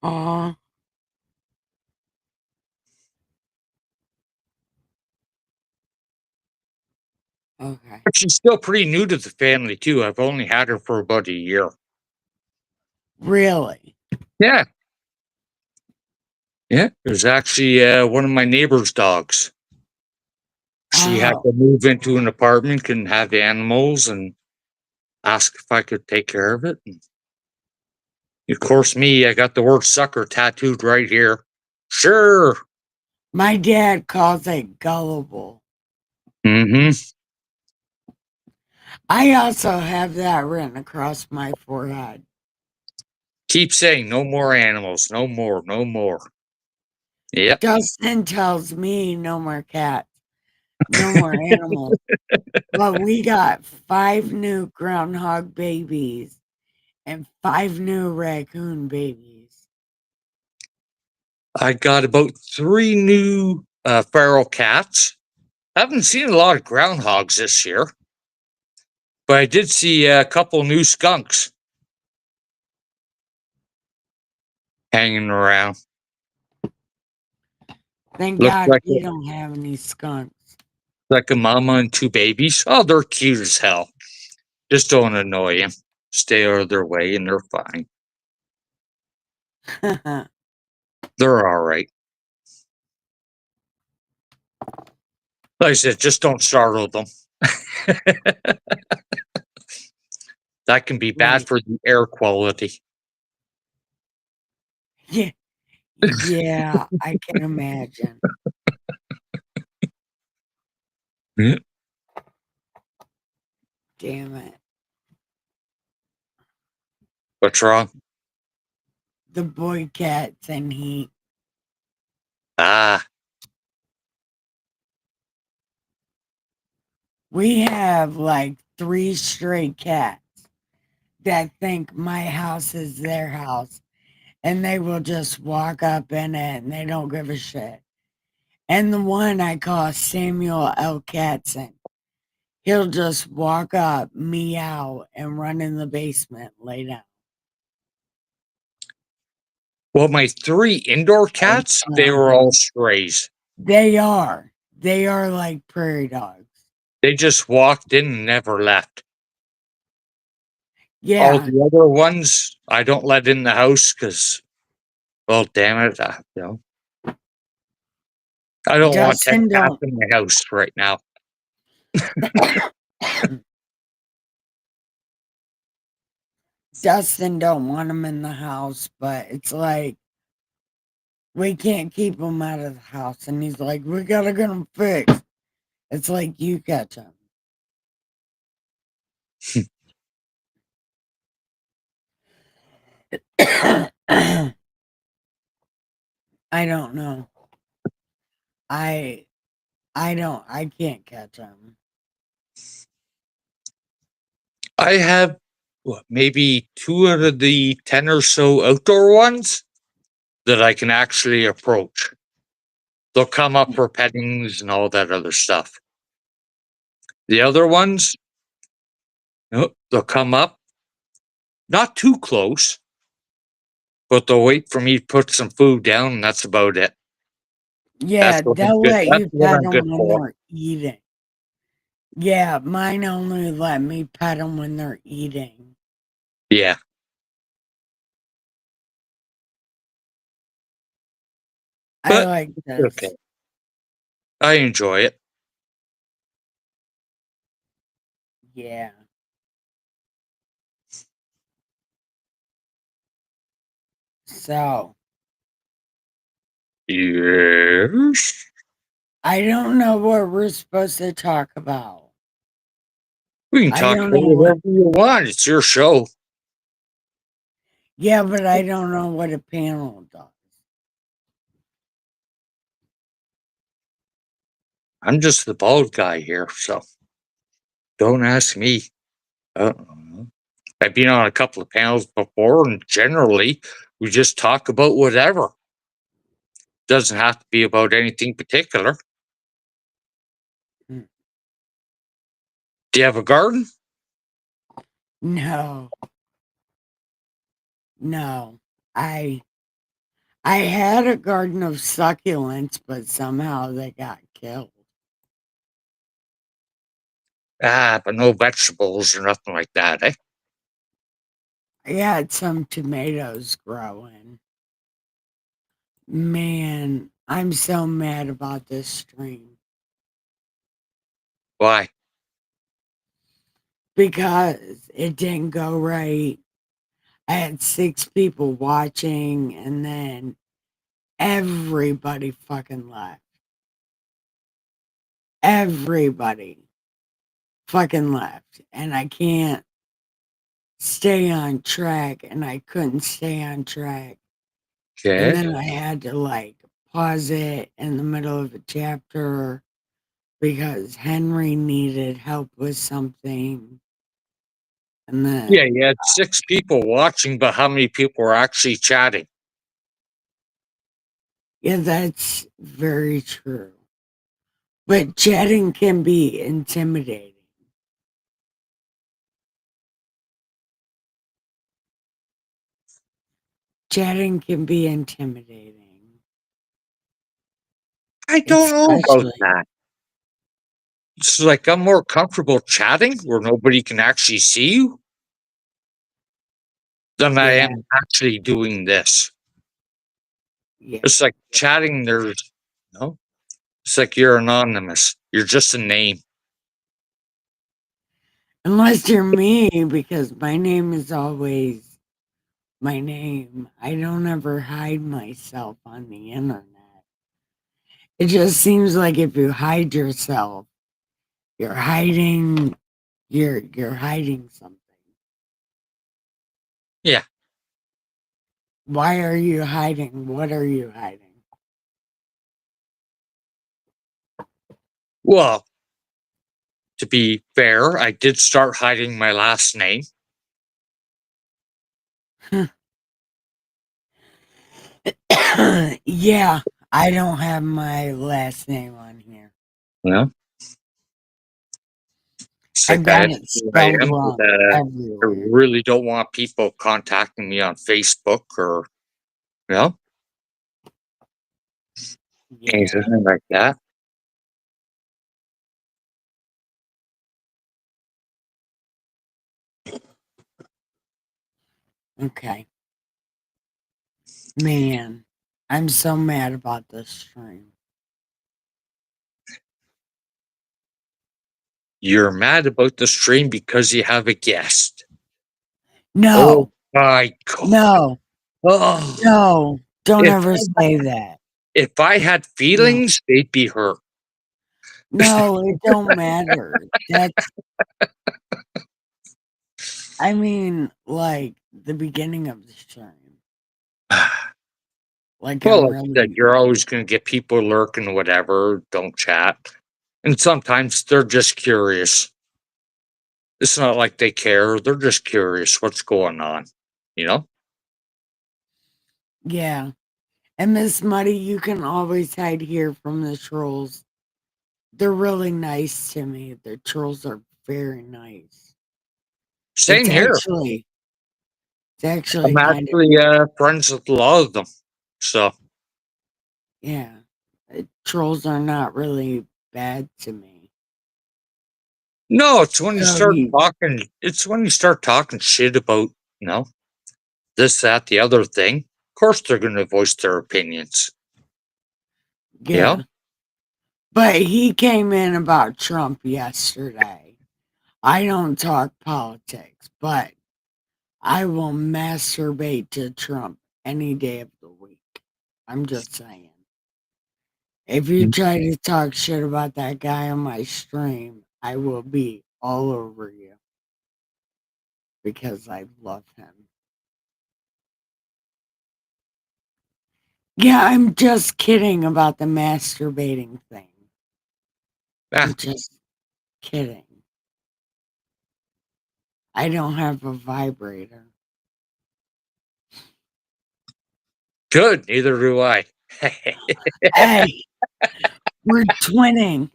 Aw. Okay. But she's still pretty new to the family, too. I've only had her for about a year. Really? Yeah. Yeah. It was actually one of my neighbor's dogs. She had Oh. to move into an apartment, couldn't have animals, and asked if I could take care of it. And of course, me, I got the word sucker tattooed right here. Sure. My dad calls it gullible. Mm-hmm. I also have that written across my forehead. Keep saying no more animals, no more, no more. Yep. Dustin tells me no more cats, no more animals. But we got 5 new groundhog babies and 5 new raccoon babies. I got about 3 new feral cats. I haven't seen a lot of groundhogs this year, but I did see a couple new skunks hanging around. Thank Looks God like we don't have any skunks. a mama and 2 babies. Oh, they're cute as hell. Just don't annoy them. Stay out of their way, and they're fine. They're all right. Like I said, just don't startle them. That can be bad Right. for the air quality. Yeah. Yeah, I can imagine. Yeah. Damn it. What's wrong? The boy cats and he. Ah, We have like 3 stray cats that think my house is their house and they will just walk up in it and they don't give a shit. And the one I call Samuel L. Catson, he'll just walk up, meow, and run in the basement, lay down. well, my 3 indoor cats, they were all strays. They are. They are like prairie dogs. They just walked in and never left. All Yeah, the other ones, I don't let in the house because, well, damn it, I don't want 10 Dustin cats don't. in my house right now. Dustin don't want them in the house, but it's like we can't keep them out of the house, and he's like, "We gotta get them fixed." It's like you catch them. I don't know. I I don't. I can't catch them. I have what, maybe 2 out of the 10 or so outdoor ones that I can actually approach. They'll come up for pettings and all that other stuff. The other ones, nope, they'll come up, not too close, but they'll wait for me to put some food down, and that's about it. That's Yeah, what I'm they'll good. let That's you what pet I'm them good when for. they're eating. Yeah, mine only let me pet them when they're eating. Yeah. I But like okay, this. I enjoy it. Yeah. So Yes. I don't know what we're supposed to talk about. We can I talk don't about know what. whatever you want. It's your show. Yeah, but I don't know what a panel does. I'm just the bald guy here, so don't ask me. Uh, I've been on a couple of panels before, and generally we just talk about whatever. Doesn't have to be about anything particular. Mm. Do you have a garden? No, no. I had a garden of succulents, but somehow they got killed. But no vegetables or nothing like that, eh? I had some tomatoes growing. Man, I'm so mad about this stream Why? because it didn't go right. I had 6 people watching and then everybody fucking left. Everybody fucking left. And I can't stay on track and I couldn't stay on track. And Okay. then I had to like pause it in the middle of a chapter because Henry needed help with something. And Yeah, then, you had 6 people watching, but how many people were actually chatting? yeah, that's very true. But chatting can be intimidating. Chatting can be intimidating, I don't know about especially, that. It's like I'm more comfortable chatting where nobody can actually see you than I yeah, am actually doing this. yeah. It's like chatting, no, it's like you're anonymous. You're just a name. Unless you're me, because my name is always my name. I don't ever hide myself on the internet. It just seems like if you hide yourself, you're hiding you're hiding something. Yeah. Why are you hiding? What are you hiding? Well, to be fair, I did start hiding my last name. Yeah, I don't have my last name on here. Yeah. It's I've like I got am it who I spelled am. wrong I everywhere. really don't want people contacting me on Facebook or, you know, Yeah, anything like that. okay. Man, I'm so mad about this stream. You're mad about the stream because you have a guest. Oh No, my God. no, Oh, no, don't if ever say that. if I had No, feelings, they'd be hurt. no, it don't matter. That's, I mean, like the beginning of the stream. Like Well, I'm like I said, really, you're always going to get people lurking, whatever, don't chat. And sometimes they're just curious. It's not like they care. They're just curious what's going on, you know? yeah. And Miss Muddy, you can always hide here from the trolls. They're really nice to me. The trolls are very nice. It's Same here. actually, it's I'm actually kind of, actually friends with a lot of them. So, yeah. Trolls are not really bad to me. no, it's when you So start you, talking, it's when you start talking shit about, you know, this, that, the other thing. Of course, they're going to voice their opinions. Yeah. Yeah. But he came in about Trump yesterday. I don't talk politics, but I will masturbate to Trump any day of the week. I'm just saying. If you try to talk shit about that guy on my stream, I will be all over you because I love him. Yeah, I'm just kidding about the masturbating thing. Ah, I'm just kidding. I don't have a vibrator. good. Neither do I. Hey, we're twinning.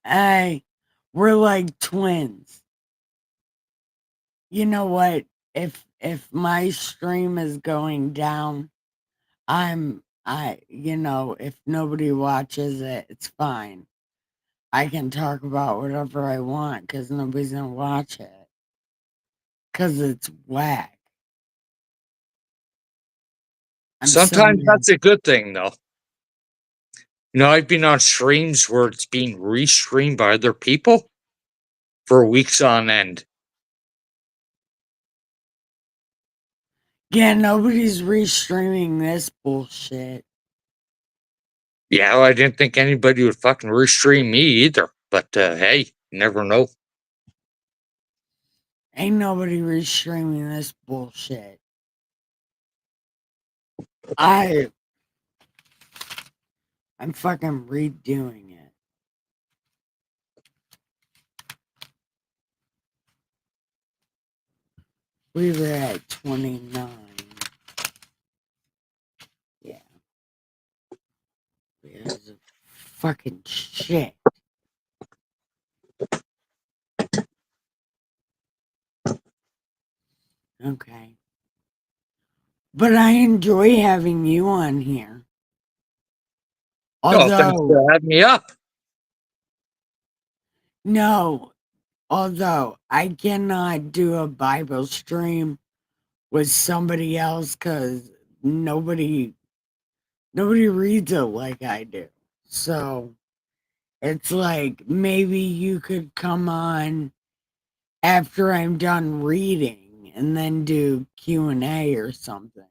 Hey, we're like twins. You know what? If my stream is going down, if nobody watches it, it's fine. I can talk about whatever I want because nobody's gonna watch it. Because it's whack. I'm so Sometimes mad. that's a good thing, though. I've been on streams where it's being restreamed by other people for weeks on end. Yeah, nobody's restreaming this bullshit. Yeah, well, I didn't think anybody would fucking restream me either. But hey, you never know. Ain't nobody restreaming this bullshit. I'm fucking redoing it. We were at 29. Yeah. Because of fucking shit. Okay. But I enjoy having you on here. Oh, thanks Although, for having me up. no, although I cannot do a Bible stream with somebody else because nobody reads it like I do. So it's like maybe you could come on after I'm done reading and then do Q&A or something.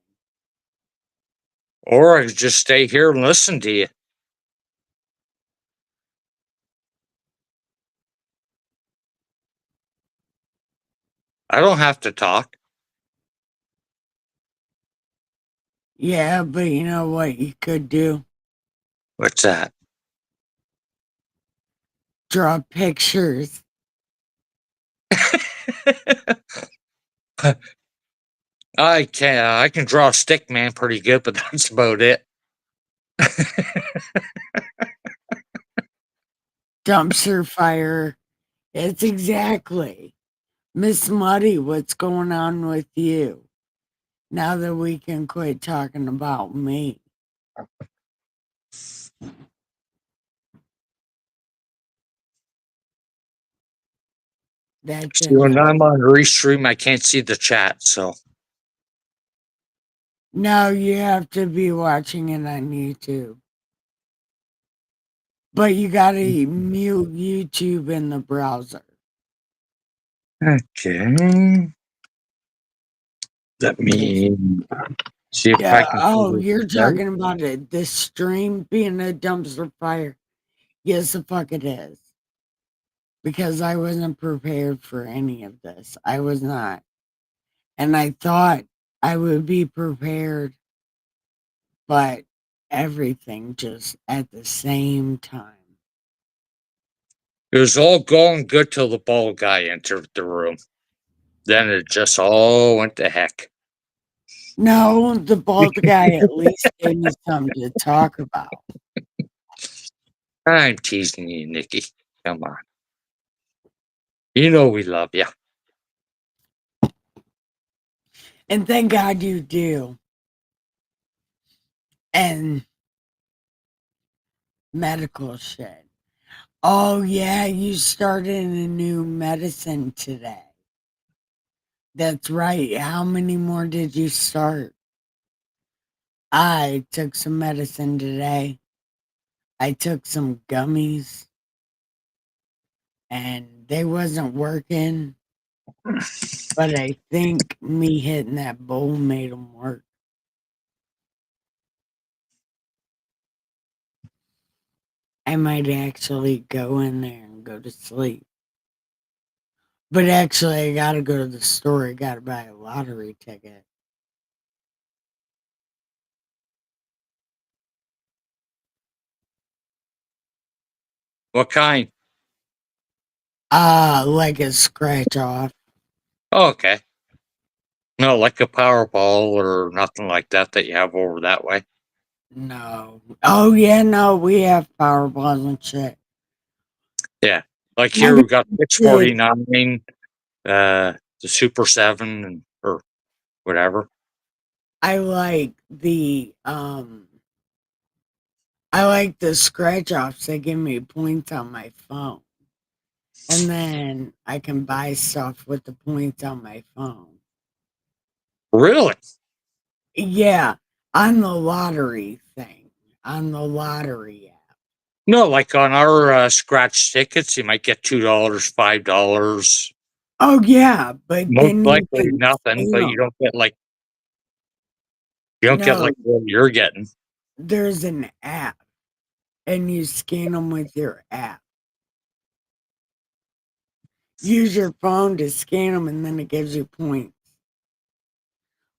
Or I could just stay here and listen to you. I don't have to talk. Yeah, but you know what you could do? What's that? Draw pictures. I can draw a stick man pretty good, but that's about it. Dumpster fire. It's exactly. Miss Muddy, what's going on with you? Now that we can quit talking about me. That See, when didn't. I'm on restream, I can't see the chat, so No, you have to be watching it on YouTube. But you gotta mute YouTube in the browser. okay. Let me see if I Yeah. can Oh, figure you're this out. talking about it. This stream being a dumpster fire. Yes, the fuck it is. Because I wasn't prepared for any of this. I was not. And I thought I would be prepared, but everything just at the same time. It was all going good till the bald guy entered the room. Then it just all went to heck. No, the bald guy at least gave me something to talk about. I'm teasing you, Nikki. Come on. You know we love you. And thank God you do. And medical shit. Oh, yeah, you started a new medicine today. That's right. How many more did you start? I took some medicine today. I took some gummies and they wasn't working, but I think me hitting that bowl made them work. I might actually go in there and go to sleep. But actually, I gotta go to the store. I gotta buy a lottery ticket. What kind? Like a scratch off. Oh, okay. No, like a Powerball or nothing like that that you have over that way. No. Oh yeah, no, we have Powerballs and shit. Yeah. Like I here we got did. 649, the Super 7 and or whatever. I like the scratch offs. They give me points on my phone. And then I can buy stuff with the points on my phone. Really? Yeah, on the lottery thing. On the lottery app. No, like on our scratch tickets, you might get $2, $5. Oh yeah, but Most then you likely can nothing, scan but you 'em. don't get No, like what you're getting. there's an app, and you scan them with your app. Use your phone to scan them, and then it gives you points.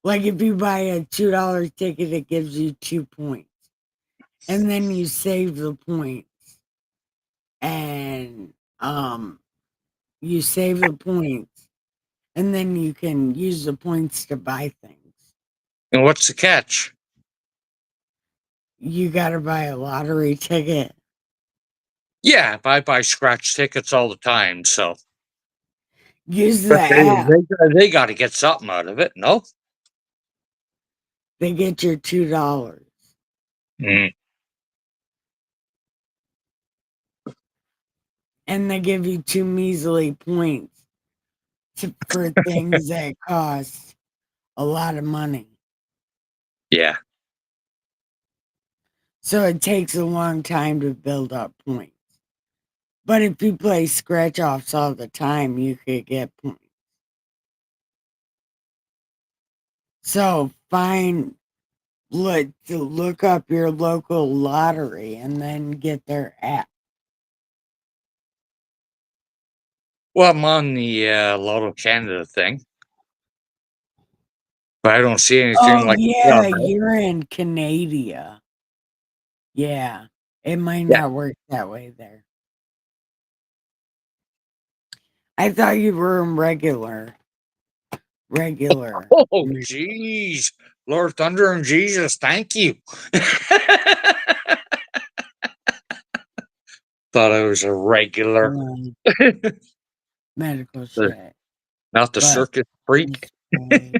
Like if you buy a $2 ticket, it gives you 2 points. And then you save the points. And you save the points. And then you can use the points to buy things. And what's the catch? You gotta buy a lottery ticket. Yeah, I buy scratch tickets all the time, so Use the but app. they got to get something out of it, no? They get your $2. Mm. And they give you 2 measly points for things that cost a lot of money. Yeah. So it takes a long time to build up points. But if you play scratch offs all the time, you could get points. So look up your local lottery and then get their app. Well, I'm on the Lotto Canada thing, but I don't see anything Oh like yeah, yeah, you're in Canada. Yeah. It might yeah. not work that way there. I thought you were in regular. Oh, jeez, Lord Thunder and Jesus, thank you. Thought I was a regular, Medical shit. not the But circus freak. this way-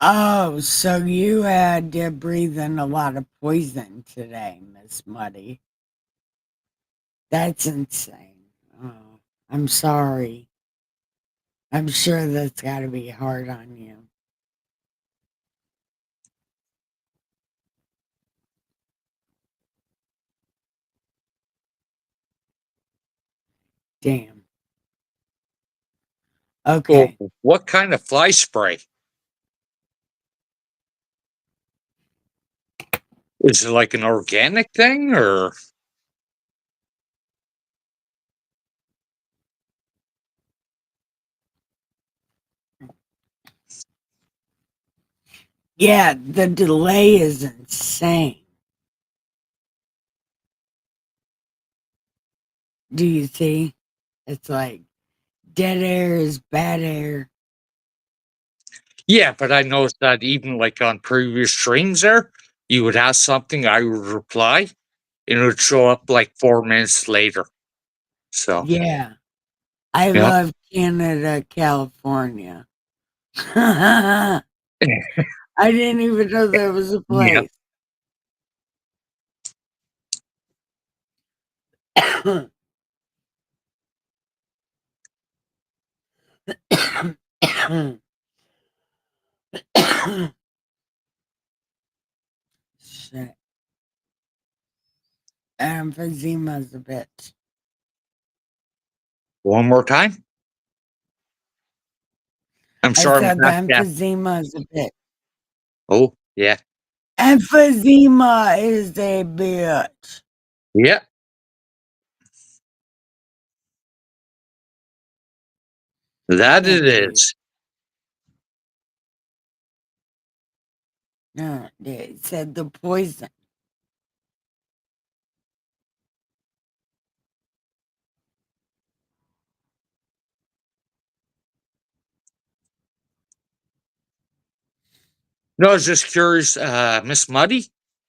oh, so you had to breathe in a lot of poison today, Miss Muddy. That's insane. Oh, I'm sorry. I'm sure that's got to be hard on you. Damn. Well, Okay. what kind of fly spray? Is it like an organic thing or? Yeah, the delay is insane. Do you see? It's like dead air is bad air. Yeah, but I noticed that even like on previous streams there, you would ask something, I would reply, and it would show up like 4 minutes later. So, Yeah. I yeah. love Canada, California. I didn't even know there was a Yeah. place. Shit. Emphysema's a bitch. One more time. I'm I sorry, I'm said the half deaf. emphysema is a bitch. Oh, yeah. Emphysema is a bitch. Yeah, that Can't it believe. is. No, they said the poison. No, I was just curious, Miss Muddy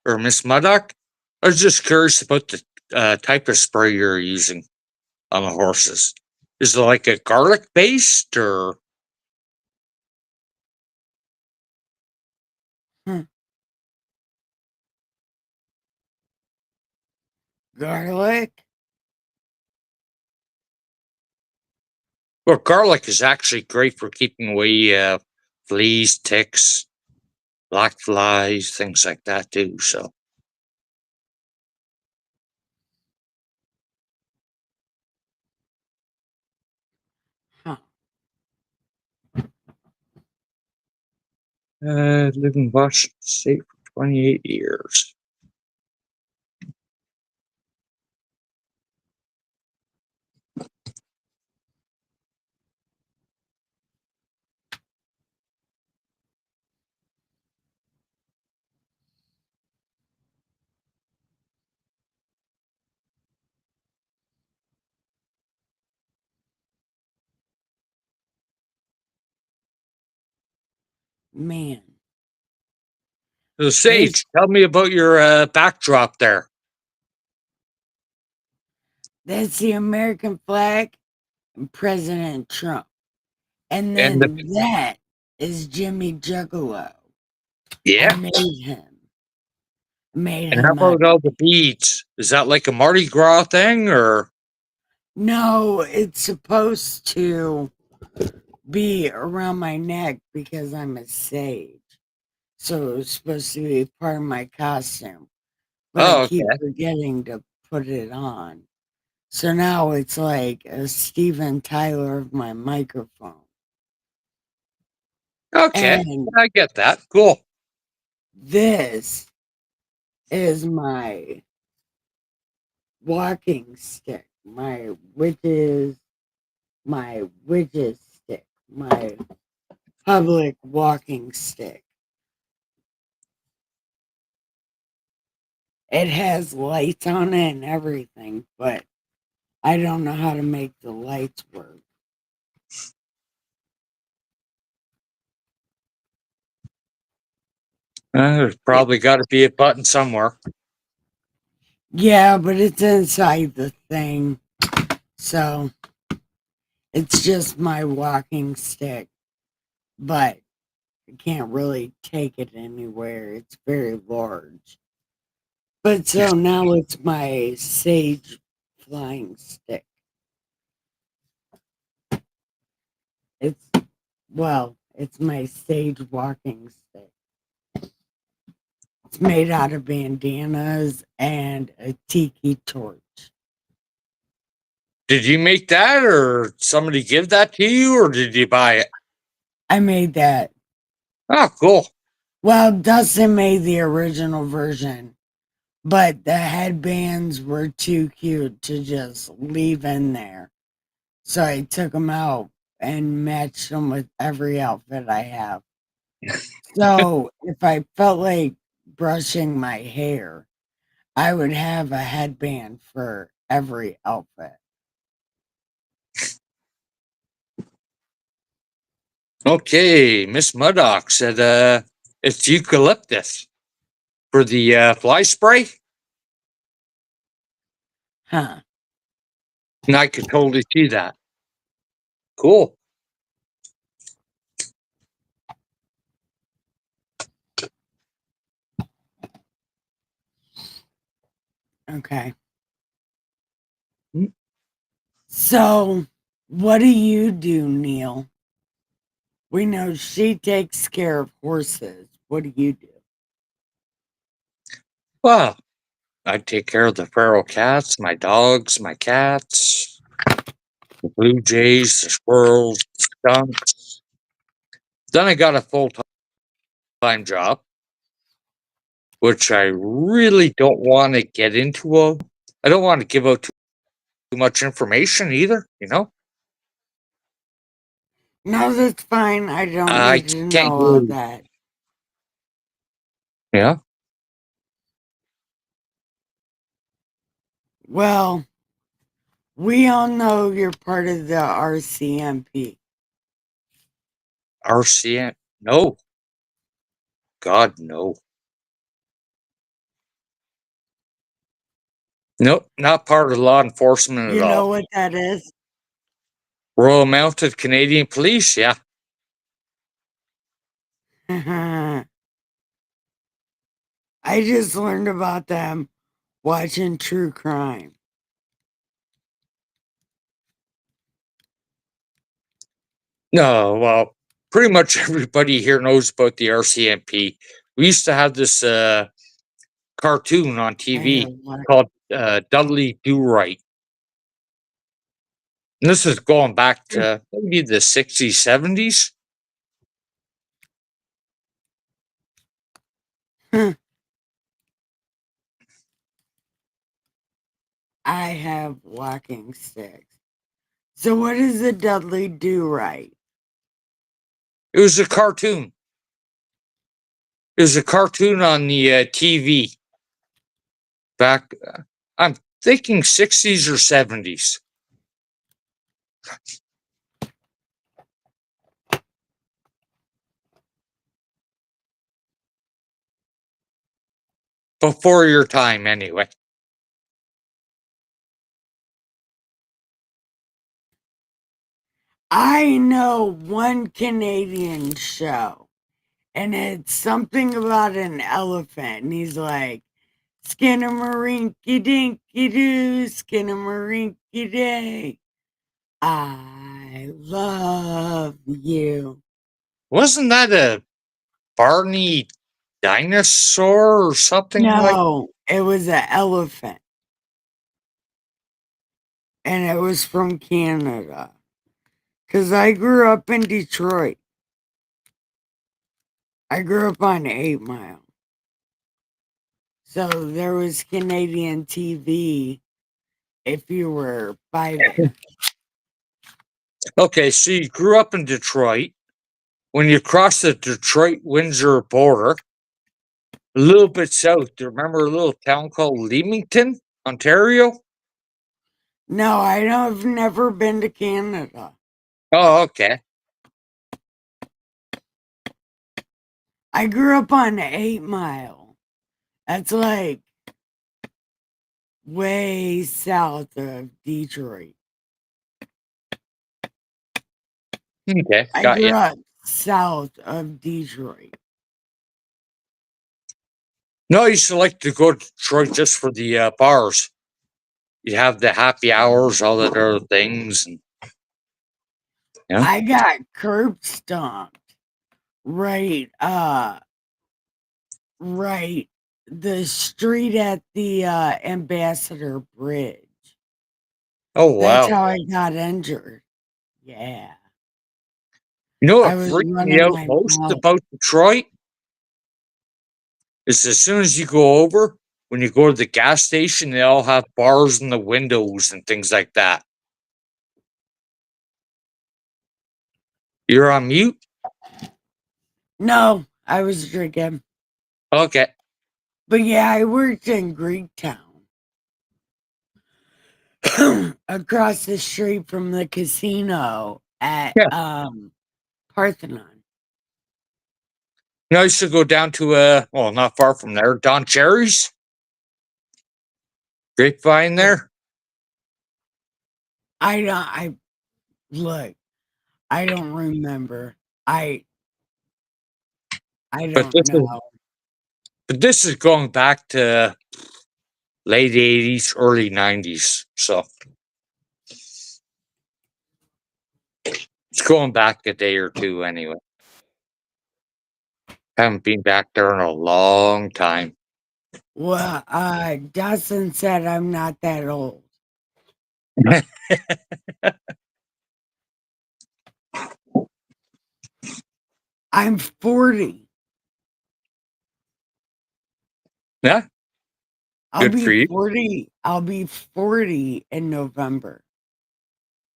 or Miss Muddock. I was just curious about the type of spray you're using on the horses. Is it like a garlic based or? Hmm. Garlic? Well, garlic is actually great for keeping away fleas, ticks, black flies, things like that too. So, Huh. lived in Washington State for 28 years. Man. So, This Sage, tell me about your backdrop there. that's the American flag and President Trump. And And the, then that is Jimmy Juggalo. I yeah, made him. Made and how him out about of all the beads? Is that like a Mardi Gras thing or? No, it's supposed to be around my neck because I'm a sage. So it was supposed to be part of my costume. But I Oh, keep okay. forgetting to put it on. So now it's like a Steven Tyler of my microphone. Okay, And I get that. Cool. this is my walking stick, my witch's stick, my public walking stick. It has lights on it and everything, but I don't know how to make the lights work. There's probably got to be a button somewhere. Yeah, but it's inside the thing. So it's just my walking stick, but I can't really take it anywhere. It's very large. But so now it's my sage flying stick. It's, it's my sage walking stick. It's made out of bandanas and a tiki torch. Did you make that or somebody give that to you or did you buy it? I made that. Oh, cool. Well, Dustin made the original version, but the headbands were too cute to just leave in there. So I took them out and matched them with every outfit I have. So if I felt like brushing my hair, I would have a headband for every outfit. Okay, Miss Muddock said it's eucalyptus for the fly spray. Huh. And I could totally see that. Cool. Okay. Mm. So what do you do, Neil? We know she takes care of horses. What do you do? Well, I take care of the feral cats, my dogs, my cats, the blue jays, the squirrels, the skunks. Then I got a full-time job, which I really don't want to get into. I don't want to give out too much information either, you know? No, that's fine. I don't I need to can't know all go, that. yeah? Well, we all know you're part of the RCMP. RCN? No. God, no. Nope, not part of law enforcement at You know all. what that is? Royal Mounted Canadian Police, yeah. I just learned about them watching true crime. No, well, pretty much everybody here knows about the RCMP. We used to have this cartoon on I know TV what. called Dudley Do Right. And this is going back to maybe the 60s, 70s. I have walking sticks. So what does the Dudley do right? It was a cartoon. It was a cartoon on the TV back, I'm thinking 60s or 70s. Before your time, anyway. I know one Canadian show, and it's something about an elephant, and he's like, Skinnamarink-y dinky doo, skinnamarink-y day. I love you. Wasn't that a Barney dinosaur or something like? No, it was an elephant, and it was from Canada. Because I grew up in Detroit. I grew up on 8 Mile. So there was Canadian TV if you were by there. Okay, so you grew up in Detroit. When you cross the Detroit Windsor border, a little bit south, do you remember a little town called Leamington, Ontario? No, I've never been to Canada. Oh, okay. I grew up on 8 Mile. That's like way south of Detroit. Okay, I got you. grew up south of Detroit. No, I used to like to go to Detroit just for the bars. You have the happy hours, all that other things, and yeah. I got curb stomped right the street at the Ambassador Bridge. Oh That's wow. how I got injured. Yeah. You know I what was freaked me running out my most mouth. about Detroit is as soon as you go over, when you go to the gas station, they all have bars in the windows and things like that. You're on mute? No, I was drinking. Okay. But yeah, I worked in Greektown. Across the street from the casino at Yeah. Parthenon. You know, I used to go down to well, not far from there, Don Cherry's Grapevine Yeah. there. I look, I don't remember. I But don't know. this is going back to late 80s, early 90s. So it's Going back a day or two anyway. Haven't been back there in a long time. Well, Dustin said I'm not that old. I'm 40. Yeah, I'll good be for you. 40. I'll be 40 in November.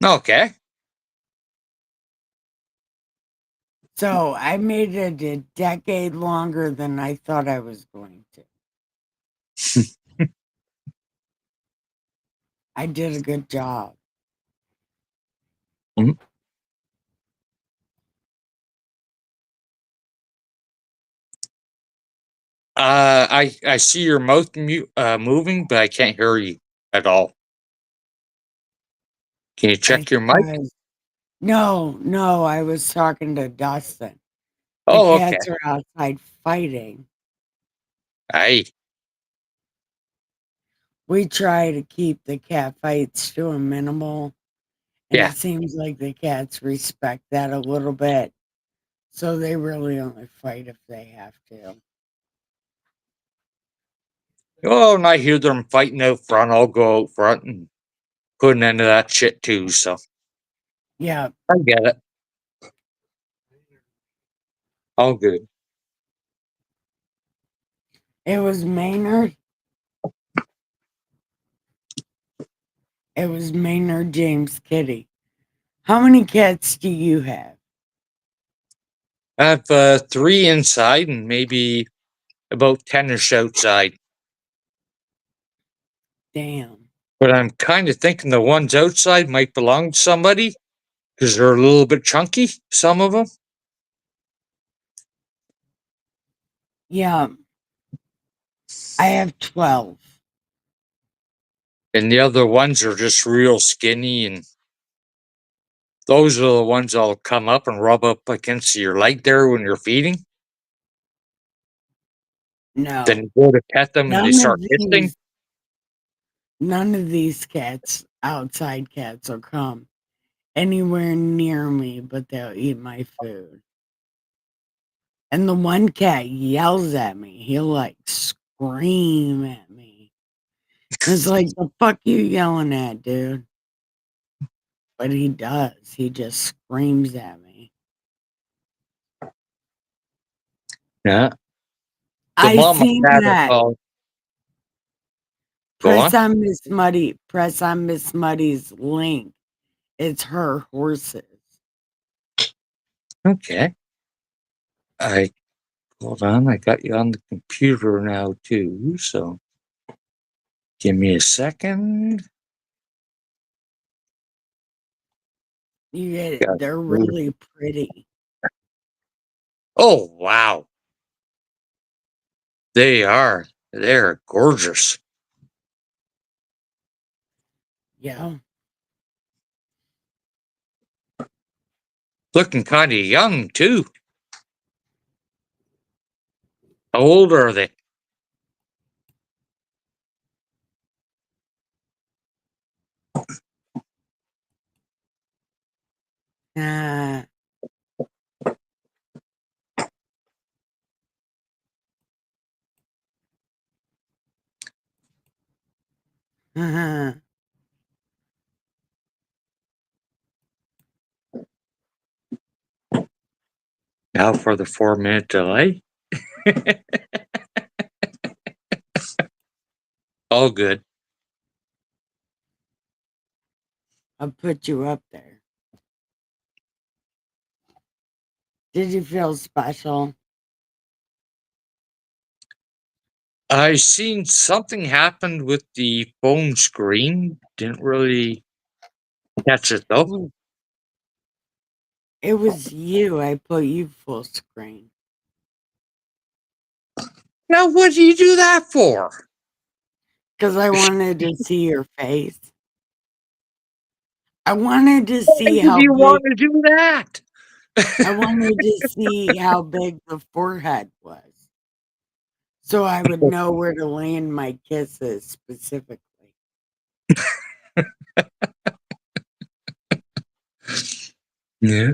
Okay. So I made it a decade longer than I thought I was going to. I did a good job. Mhm. I see your mouth moving, but I can't hear you at all. Can you check your mic? No, I was talking to Dustin. The Oh, okay. cats are outside fighting. Aye. We try to keep the cat fights to a minimal, and Yeah. it seems like the cats respect that a little bit. So they really only fight if they have to. Oh, and I hear them fighting out front. I'll go out front and put an end to that shit too. So Yeah, I get it. All good. it was Maynard. It was Maynard James Kitty. How many cats do you have? I have 3 inside and maybe about 10ish outside. Damn. But I'm kind of thinking the ones outside might belong to somebody because they're a little bit chunky, some of them. Yeah, I have 12. And the other ones are just real skinny. And those are the ones that'll come up and rub up against your leg there when you're feeding. Then No, you go to pet them and they none of start hissing. these, none of these cats, outside cats, will come anywhere near me, but they'll eat my food. And the one cat yells at me. He'll like scream at me. It's like, the fuck you yelling at, dude? But he does. He just screams at me. Yeah. The I mama seen cat are that. called. Go on. Press on Miss Muddy's link. It's her horses. Okay. I hold on. I got you on the computer now too. So give me a second. You get it. Got They're you. really pretty. Oh wow. They are. They're gorgeous. Yeah. Looking kind of young too. How old are they? Uh, uh-huh. Now for the 4-minute delay. All good. I'll put you up there. Did you feel special? I seen something happened with the phone screen. Didn't really catch it though. It was you. I put you full screen. Now, what do you do that for? Because I wanted to see your face. I wanted to Why see did how you big want to do that? I wanted to see how big the forehead was. So I would know where to land my kisses specifically. Yeah.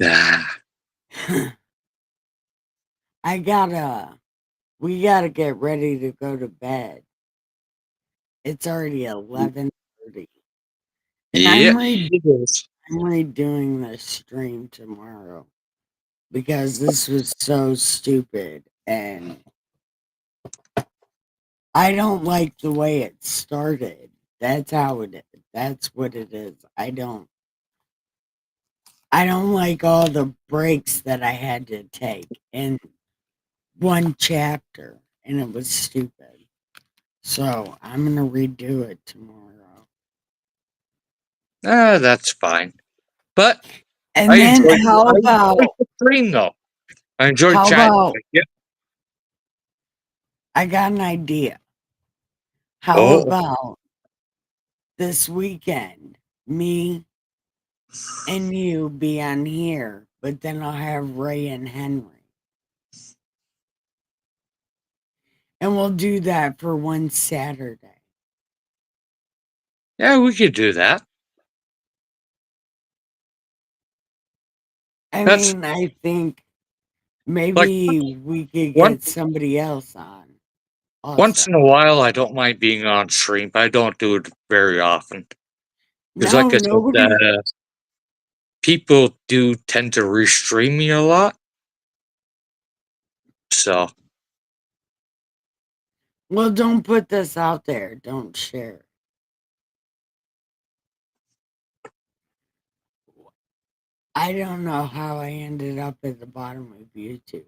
Ah. We gotta get ready to go to bed. It's already 11:30. And Yeah, it is. I'm redoing the stream tomorrow because this was so stupid and I don't like the way it started. That's how it is. That's what it is. I don't like all the breaks that I had to take in one chapter and it was stupid. So I'm gonna redo it tomorrow. That's fine. But And I then enjoyed the stream though. I enjoyed how chatting about with you. I got an idea. How Oh, about this weekend, me and you be on here, but then I'll have Ray and Henry. And we'll do that for one Saturday. yeah, we could do that. I That's mean, I think like maybe we could one get somebody else on once also. in a while. I don't mind being on stream, but I don't do it very often. Because, No, like I said, nobody. people do tend to restream me a lot. So, Well, don't put this out there. Don't share. I don't know how I ended up at the bottom of YouTube.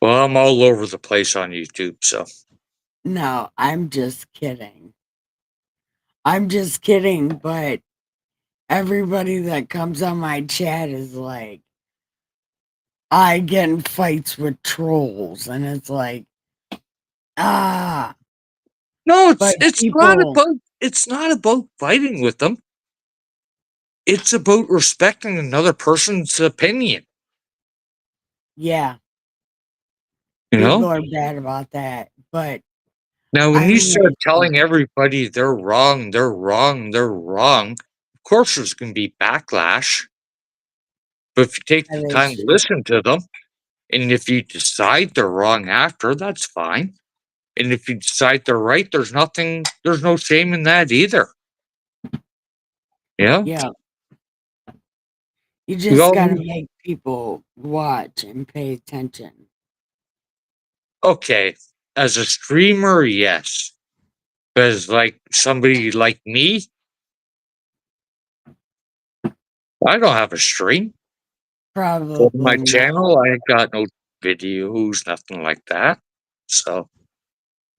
well, I'm all over the place on YouTube. So, No, I'm just kidding. I'm just kidding, but everybody that comes on my chat is like, I get in fights with trolls, and it's like, ah, no, but people, it's not about fighting with them. It's about respecting another person's opinion. yeah, You people know. are bad about that. But Now, when I you start mean, telling everybody they're wrong, they're wrong, they're wrong, of course there's going to be backlash. But if you take the that time is to true. listen to them, and if you decide they're wrong after, that's fine. And if you decide they're right, there's no shame in that either. Yeah. Yeah, you We just all got to need, make people watch and pay attention. okay. As a streamer, yes. Because like somebody like me, I don't have a stream. On my Probably not. channel, I ain't got no videos, nothing like that. So,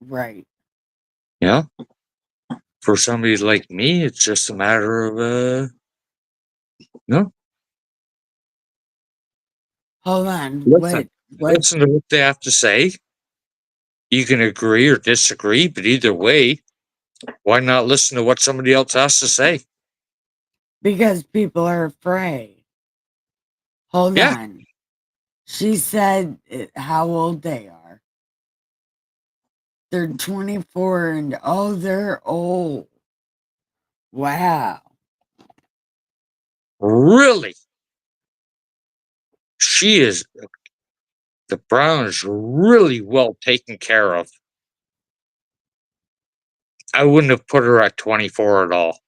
Right. yeah, for somebody like me, it's just a matter of, no, Hold on. listen, What? listen to what they have to say. You can agree or disagree, but either way, why not listen to what somebody else has to say? Because people are afraid. Hold Yeah, on. She said how old they are. They're 24 and oh, they're old. Wow. really. She is, the Brown is really well taken care of. I wouldn't have put her at 24 at all.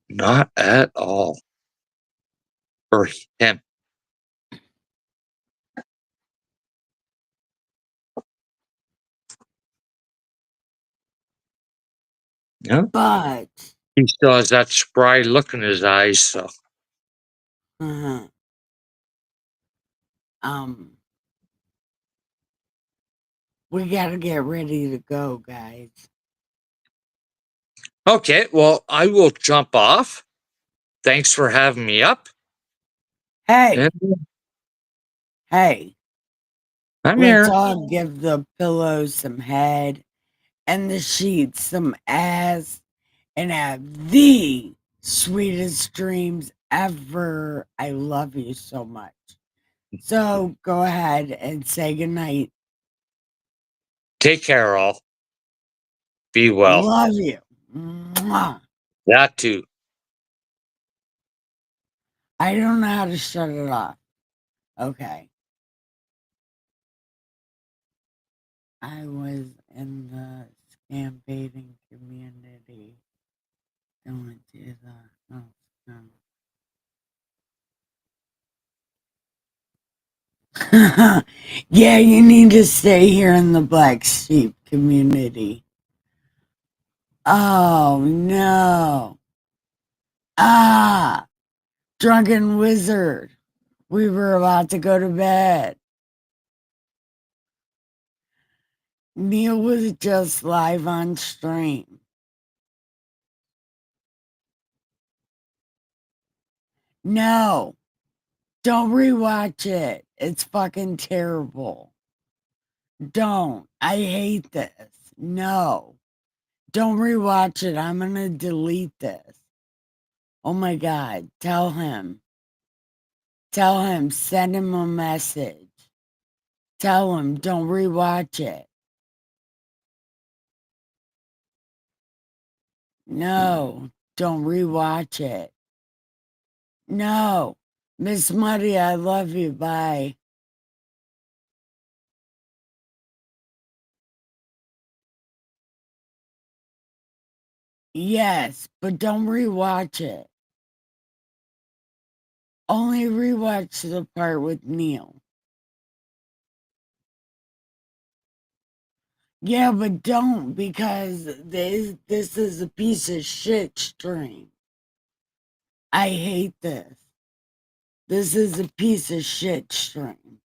Not at all. Or him. Yeah. But, He still has that spry look in his eyes, so. uh, um, we got to get ready to go, guys. Okay, well, I will jump off. Thanks for having me up. Hey, And hey, I'm let's here. all give the pillows some head and the sheets some ass and have the sweetest dreams ever. I love you so much. So go ahead and say goodnight. Take care, all. Be well. Love you. Mwah. That too. I don't know how to shut it off. Okay. I was in the scam baiting community. Don't do that. No, no. Yeah, you need to stay here in the black sheep community. Oh no. Ah, drunken wizard. We were about to go to bed. Neil was just live on stream. No, don't rewatch it. It's fucking terrible. Don't. I hate this. No. Don't rewatch it. I'm going to delete this. Oh my God. Tell him. Tell him. Send him a message. Tell him. Don't rewatch it. No. Don't rewatch it. No. Miss Muddy, I love you. Bye. Yes, but don't rewatch it. Only rewatch the part with Neil. Yeah, but don't because this is a piece of shit stream. I hate this. This is a piece of shit stream.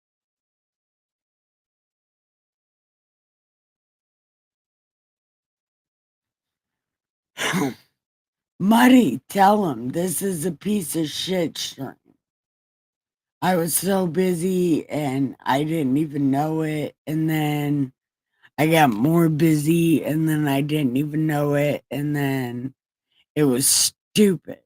Muddy, tell him this is a piece of shit stream. I was so busy and I didn't even know it. And then I got more busy and then I didn't even know it. And then it was stupid.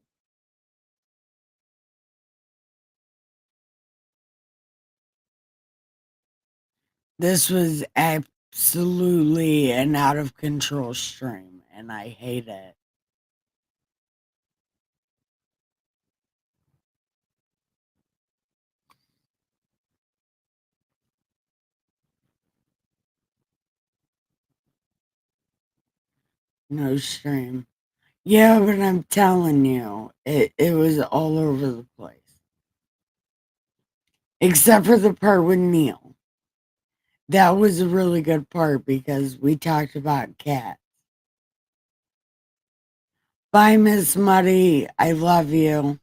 This was absolutely an out of control stream and I hate it. No stream. Yeah, but I'm telling you, it was all over the place. Except for the part with Neil. That was a really good part because we talked about cats. Bye, Miss Muddy. I love you.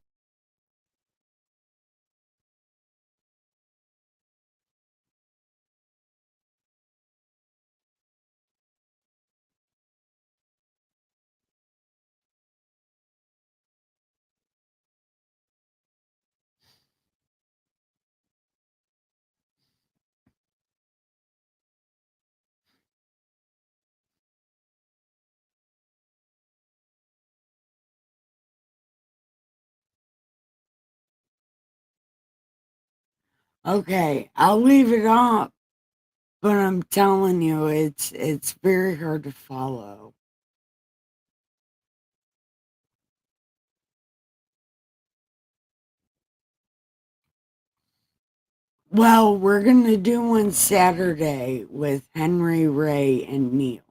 Okay, I'll leave it up, but I'm telling you, it's very hard to follow. Well, we're gonna do one Saturday with Henry, Ray, and Neil.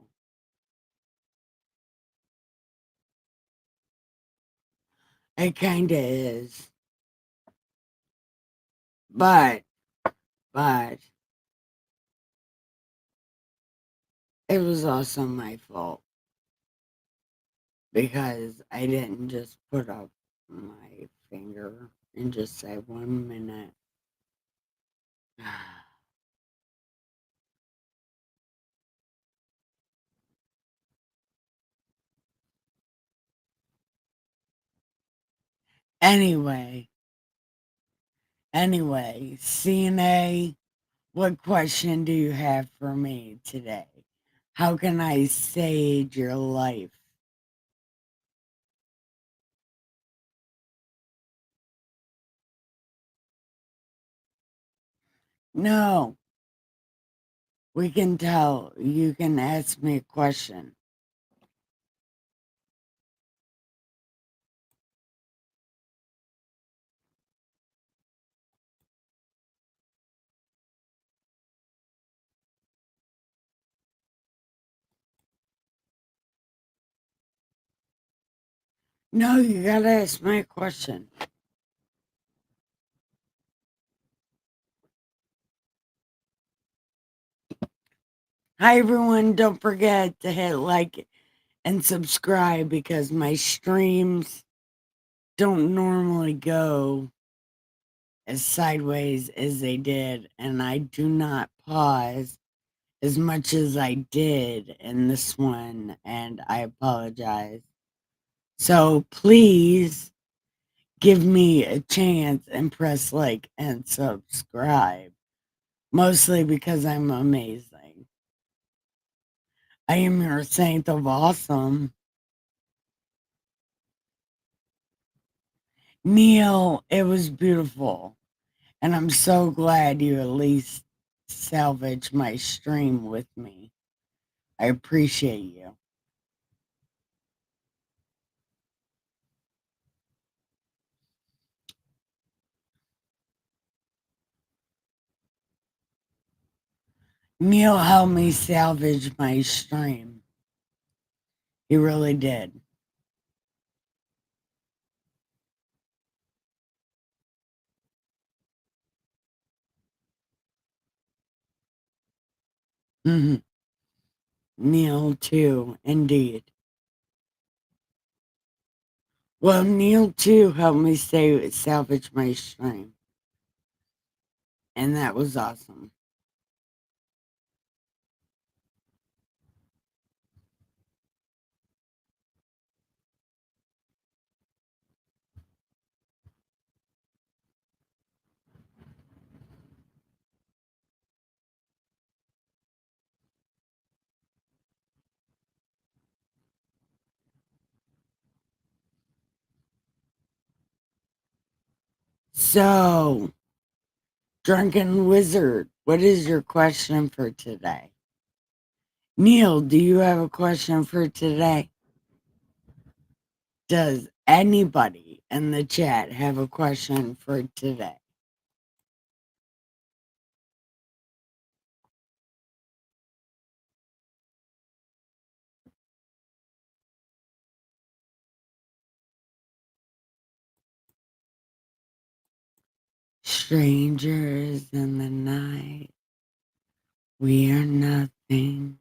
It kinda is. But it was also my fault because I didn't just put up my finger and just say 1 minute. Anyway, CNA, what question do you have for me today? How can I save your life? No. We can tell. You can ask me a question. No, you gotta ask me a question. Hi, everyone. Don't forget to hit like and subscribe because my streams don't normally go as sideways as they did, and I do not pause as much as I did in this one, and I apologize. So please give me a chance and press like and subscribe, mostly because I'm amazing. I am your saint of awesome. Neil, it was beautiful. And I'm so glad you at least salvaged my stream with me. I appreciate you. Neil helped me salvage my stream. He really did. hmm Neil, too, indeed. Well, Neil, too, helped me salvage my stream. And that was awesome. So, Drunken Wizard, what is your question for today? Neil, do you have a question for today? Does anybody in the chat have a question for today? Strangers in the night, we are nothing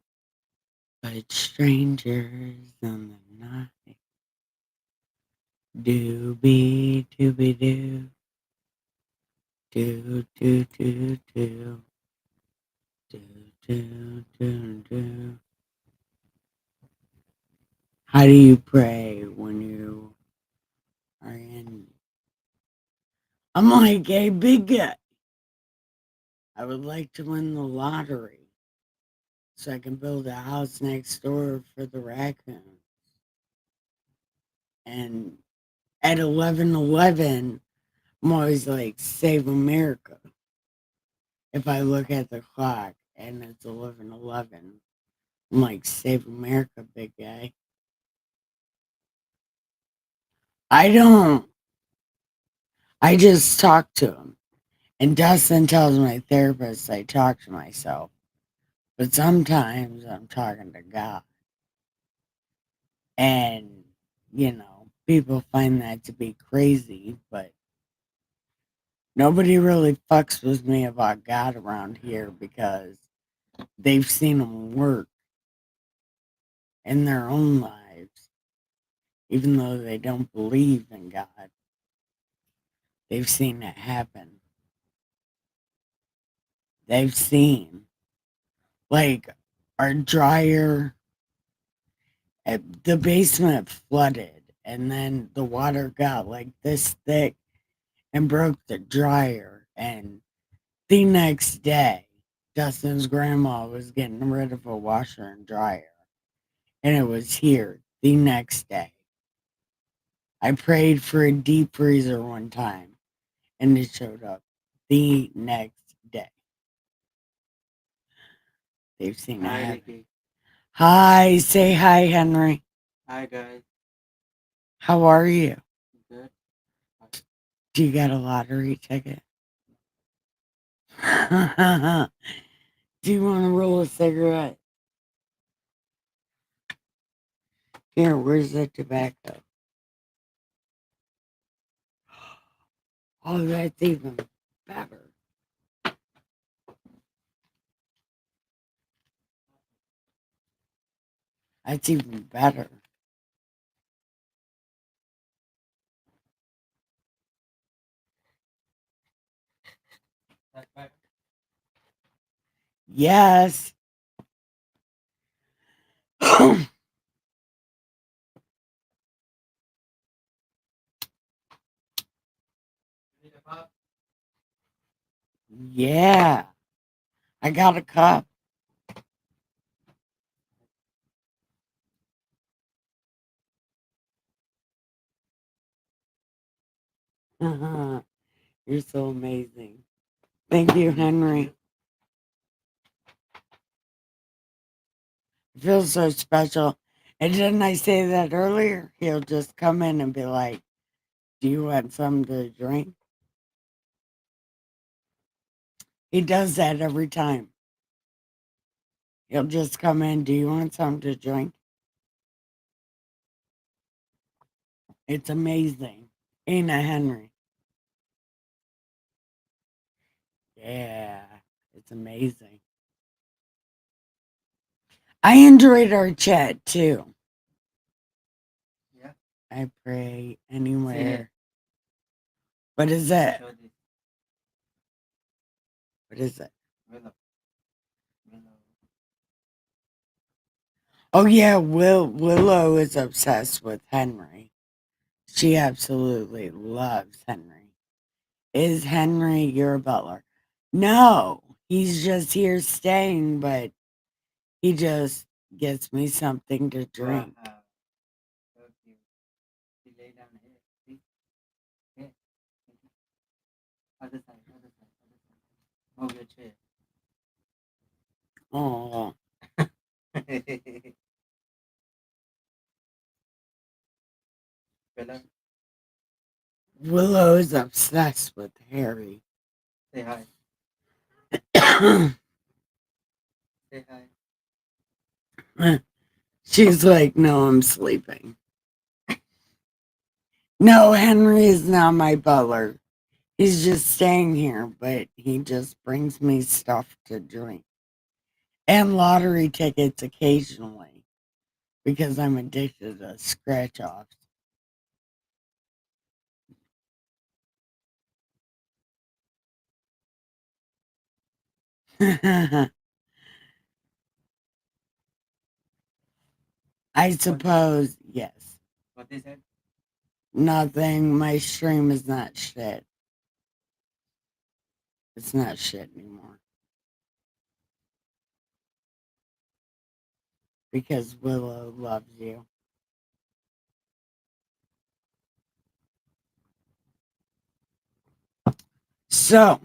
but strangers in the night. Doobie doobie doo, doo doo doo doo, doo doo doo doo. How do you pray when you are in? I'm like, hey, big guy, I would like to win the lottery so I can build a house next door for the raccoon. And at 11:11, I'm always like, save America. If I look at the clock and it's 11:11, I'm like, save America, big guy. I don't. I just talk to him. And Dustin tells my therapist I talk to myself. But sometimes I'm talking to God. And, people find that to be crazy, but nobody really fucks with me about God around here because they've seen him work in their own lives, even though they don't believe in God. They've seen it happen. They've seen, like, our dryer, the basement flooded, and then the water got like this thick and broke the dryer. And the next day, Dustin's grandma was getting rid of a washer and dryer, and it was here the next day. I prayed for a deep freezer one time, and it showed up the next day. They've seen a Hi, heaven. Ricky. Hi, say hi, Henry. Hi, guys. How are you? Good. Do you got a lottery ticket? Do you want to roll a cigarette? Here, where's the tobacco? Oh, that's even better. That's even better. That's better. Yes. You need a pop? Yeah. I got a cup. You're so amazing. Thank you, Henry. It feels so special. And didn't I say that earlier? He'll just come in and be like, do you want something to drink? He does that every time. He'll just come in, do you want something to drink? It's amazing. Ain't it, Henry? Yeah, it's amazing. I enjoyed our chat too. Yeah. I pray See anywhere. What is that? Show this. What is it? Willow. Willow. Oh yeah, Willow is obsessed with Henry. She absolutely loves Henry. Is Henry your butler? No, he's just here staying, but he just gets me something to drink. Wow. So cute. She lay down here. See? Here. Other side. Other side. Other side. Move your chair. Oh, Bella, Willow is obsessed with Harry. say hi. Say hi. She's like, no, I'm sleeping. No, Henry is not my butler. He's just staying here, but he just brings me stuff to drink and lottery tickets occasionally because I'm addicted to scratch offs. I suppose, yes. What they said? Nothing. My stream is not shit. It's not shit anymore. Because Willow loves you. So,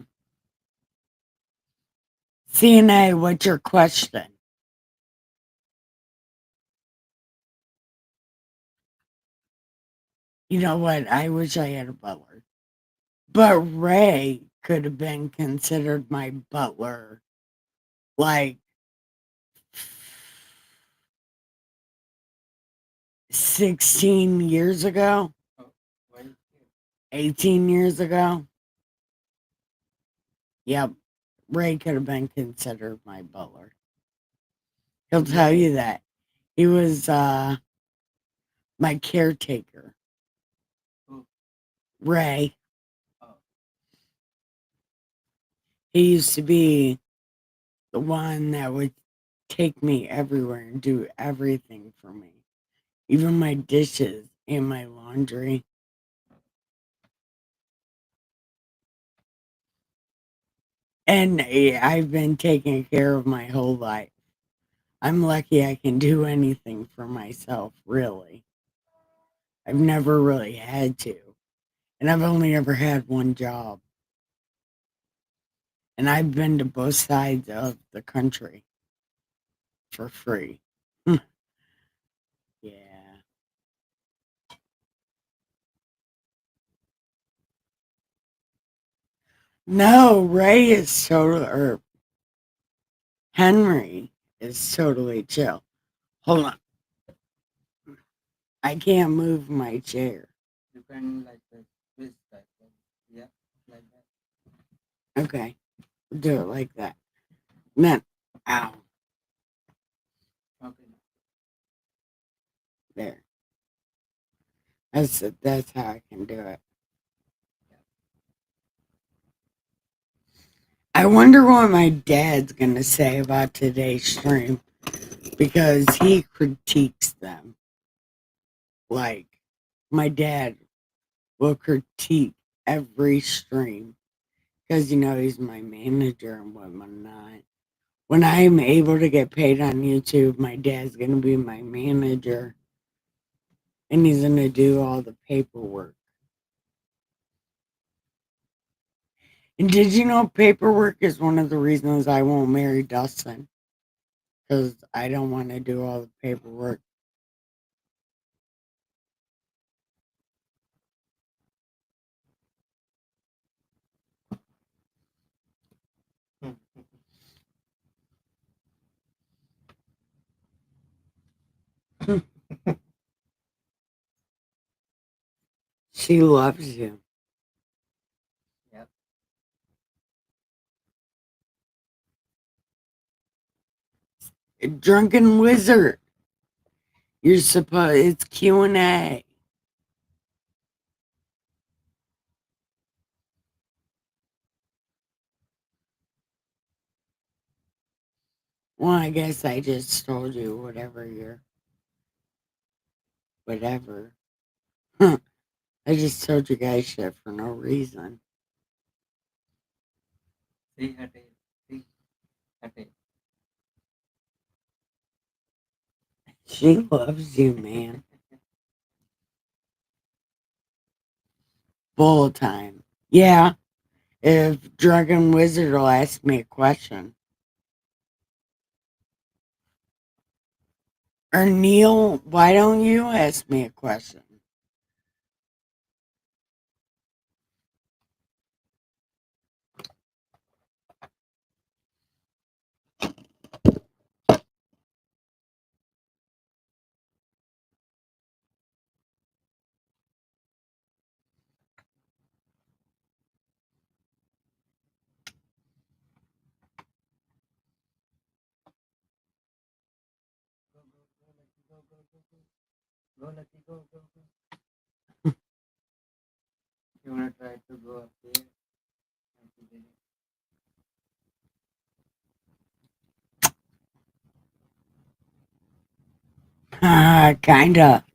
CNA, what's your question? You know what? I wish I had a butler. But Ray could have been considered my butler like 16 years ago, Oh, why are you here? 18 years ago. Yep. Ray could have been considered my butler. He'll tell you that. He was my caretaker. Who? Ray. Oh, He used to be the one that would take me everywhere and do everything for me. Even my dishes and my laundry. And I've been taken care of my whole life. I'm lucky I can do anything for myself, really. I've never really had to. And I've only ever had one job. And I've been to both sides of the country. for free. Yeah. No, Ray is total, or Henry is totally chill. Hold on. I can't move my chair. You can like twist like that. Yeah, like that. Okay. Do it like that. Then, ow. Okay. There. That's how I can do it. I wonder what my dad's gonna say about today's stream because he critiques them. Like my dad will critique every stream because he's my manager and whatnot. When I'm able to get paid on YouTube, my dad's gonna be my manager and he's gonna do all the paperwork. And did you know paperwork is one of the reasons I won't marry Dustin? Because I don't want to do all the paperwork. She loves you. Yep. Drunken Wizard. You're supposed. It's Q&A. Well, I guess I just told you whatever. I just told you guys shit for no reason. See her tail. See her tail. She loves you, man. Full time. Yeah. If Drunken Wizard will ask me a question. Or Neil, why don't you ask me a question? Go, go, go, Lucky, go, go, go, go. Go, Lucky, go, go, go. You wanna try to go up there? And she did it. Kinda.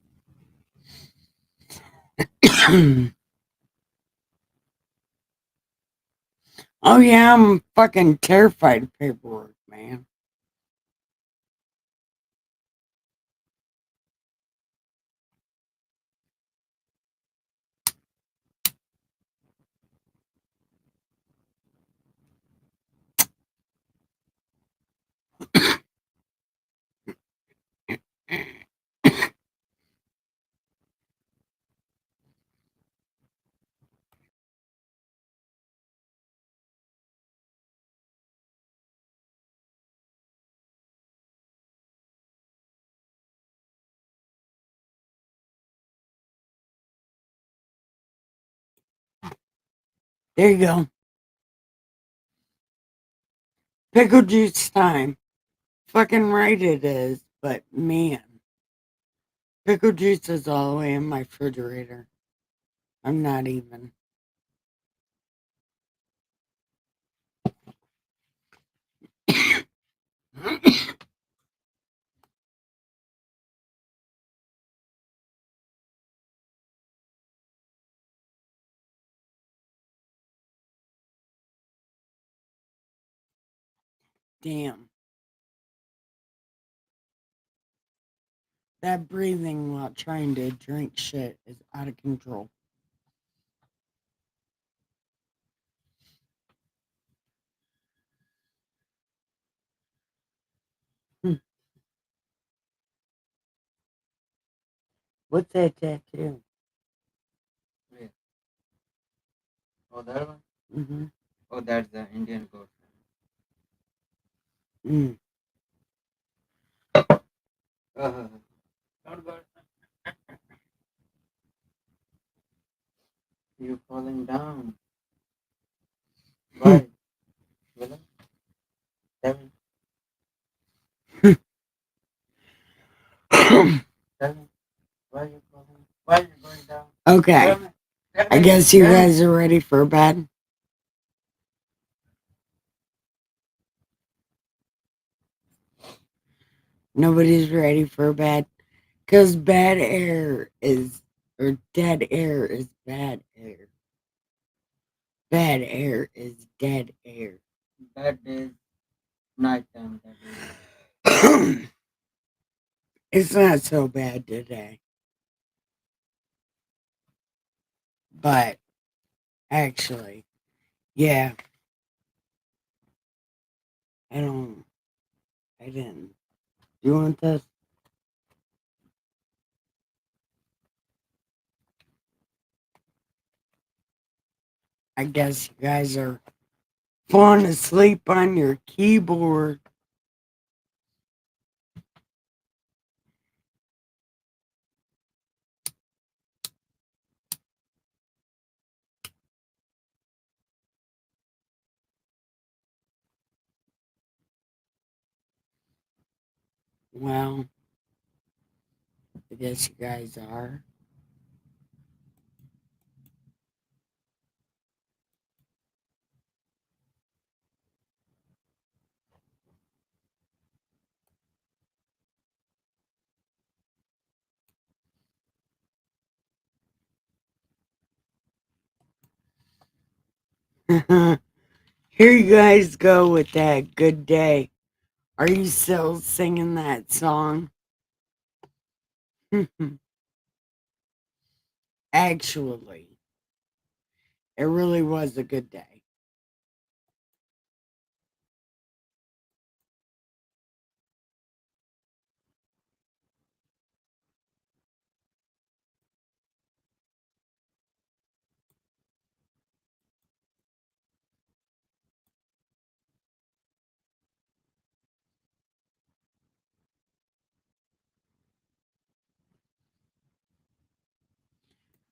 Oh yeah, I'm fucking terrified of paperwork, man. There you go. Pickle juice time. Fucking right it is, but man. Pickle juice is all the way in my refrigerator. I'm not even. Damn. That breathing while trying to drink shit is out of control. What's that tattoo? Where? Oh, that one? Mm-hmm. Oh, that's the Indian goat. Mm. Not good. You falling down. Why? Villain? Tell me. Tell me. Why you falling? Why you going down? Okay. Tell me. Tell I me. guess you Tell me. guys are ready for bed. Nobody's ready for bed. Because bad air is, or dead air is bad air. Bad air is dead air. That is night time. That is. It's not so bad today. But actually, yeah, I didn't. Do you want this? I guess you guys are falling asleep on your keyboard. Well, I guess you guys are. Here you guys go with that good day. Are you still singing that song? Actually, it really was a good day.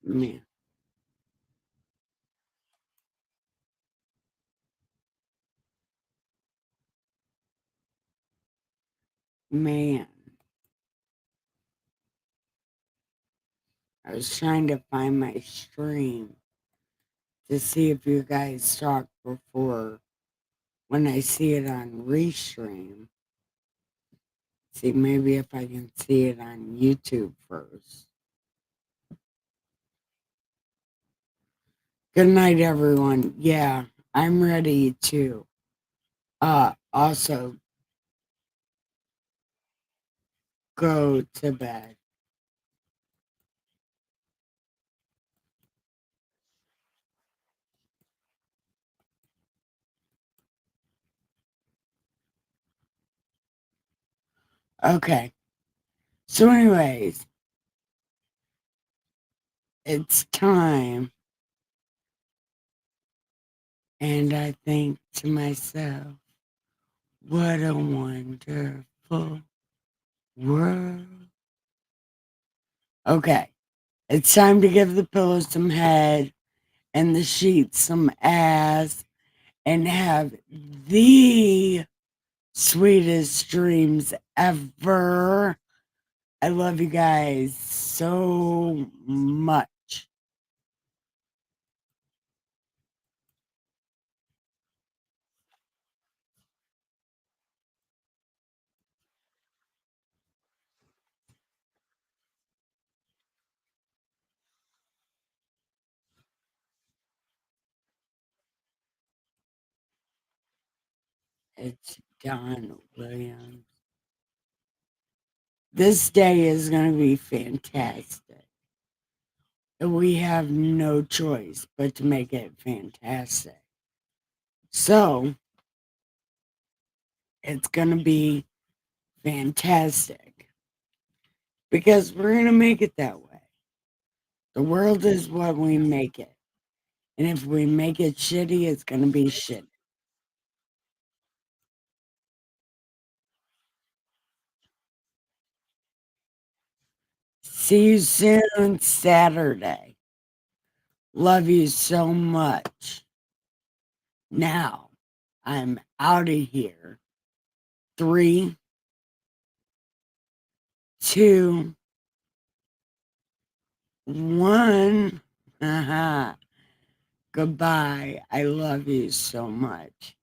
Man, man. I was trying to find my stream to see if you guys talked before when I see it on Restream. See, maybe if I can see it on YouTube first. Good night, everyone. Yeah, I'm ready to also go to bed. Okay. So anyways, it's time. And I think to myself, what a wonderful world. Okay. It's time to give the pillows some head and the sheets some ass and have the sweetest dreams ever. I love you guys so much. It's Don Williams. This day is going to be fantastic. We have no choice but to make it fantastic. So, it's going to be fantastic because we're going to make it that way. The world is what we make it. And if we make it shitty, it's going to be shitty. See you soon, Saturday. Love you so much. Now, I'm out of here. 3, 2, 1. Goodbye. I love you so much.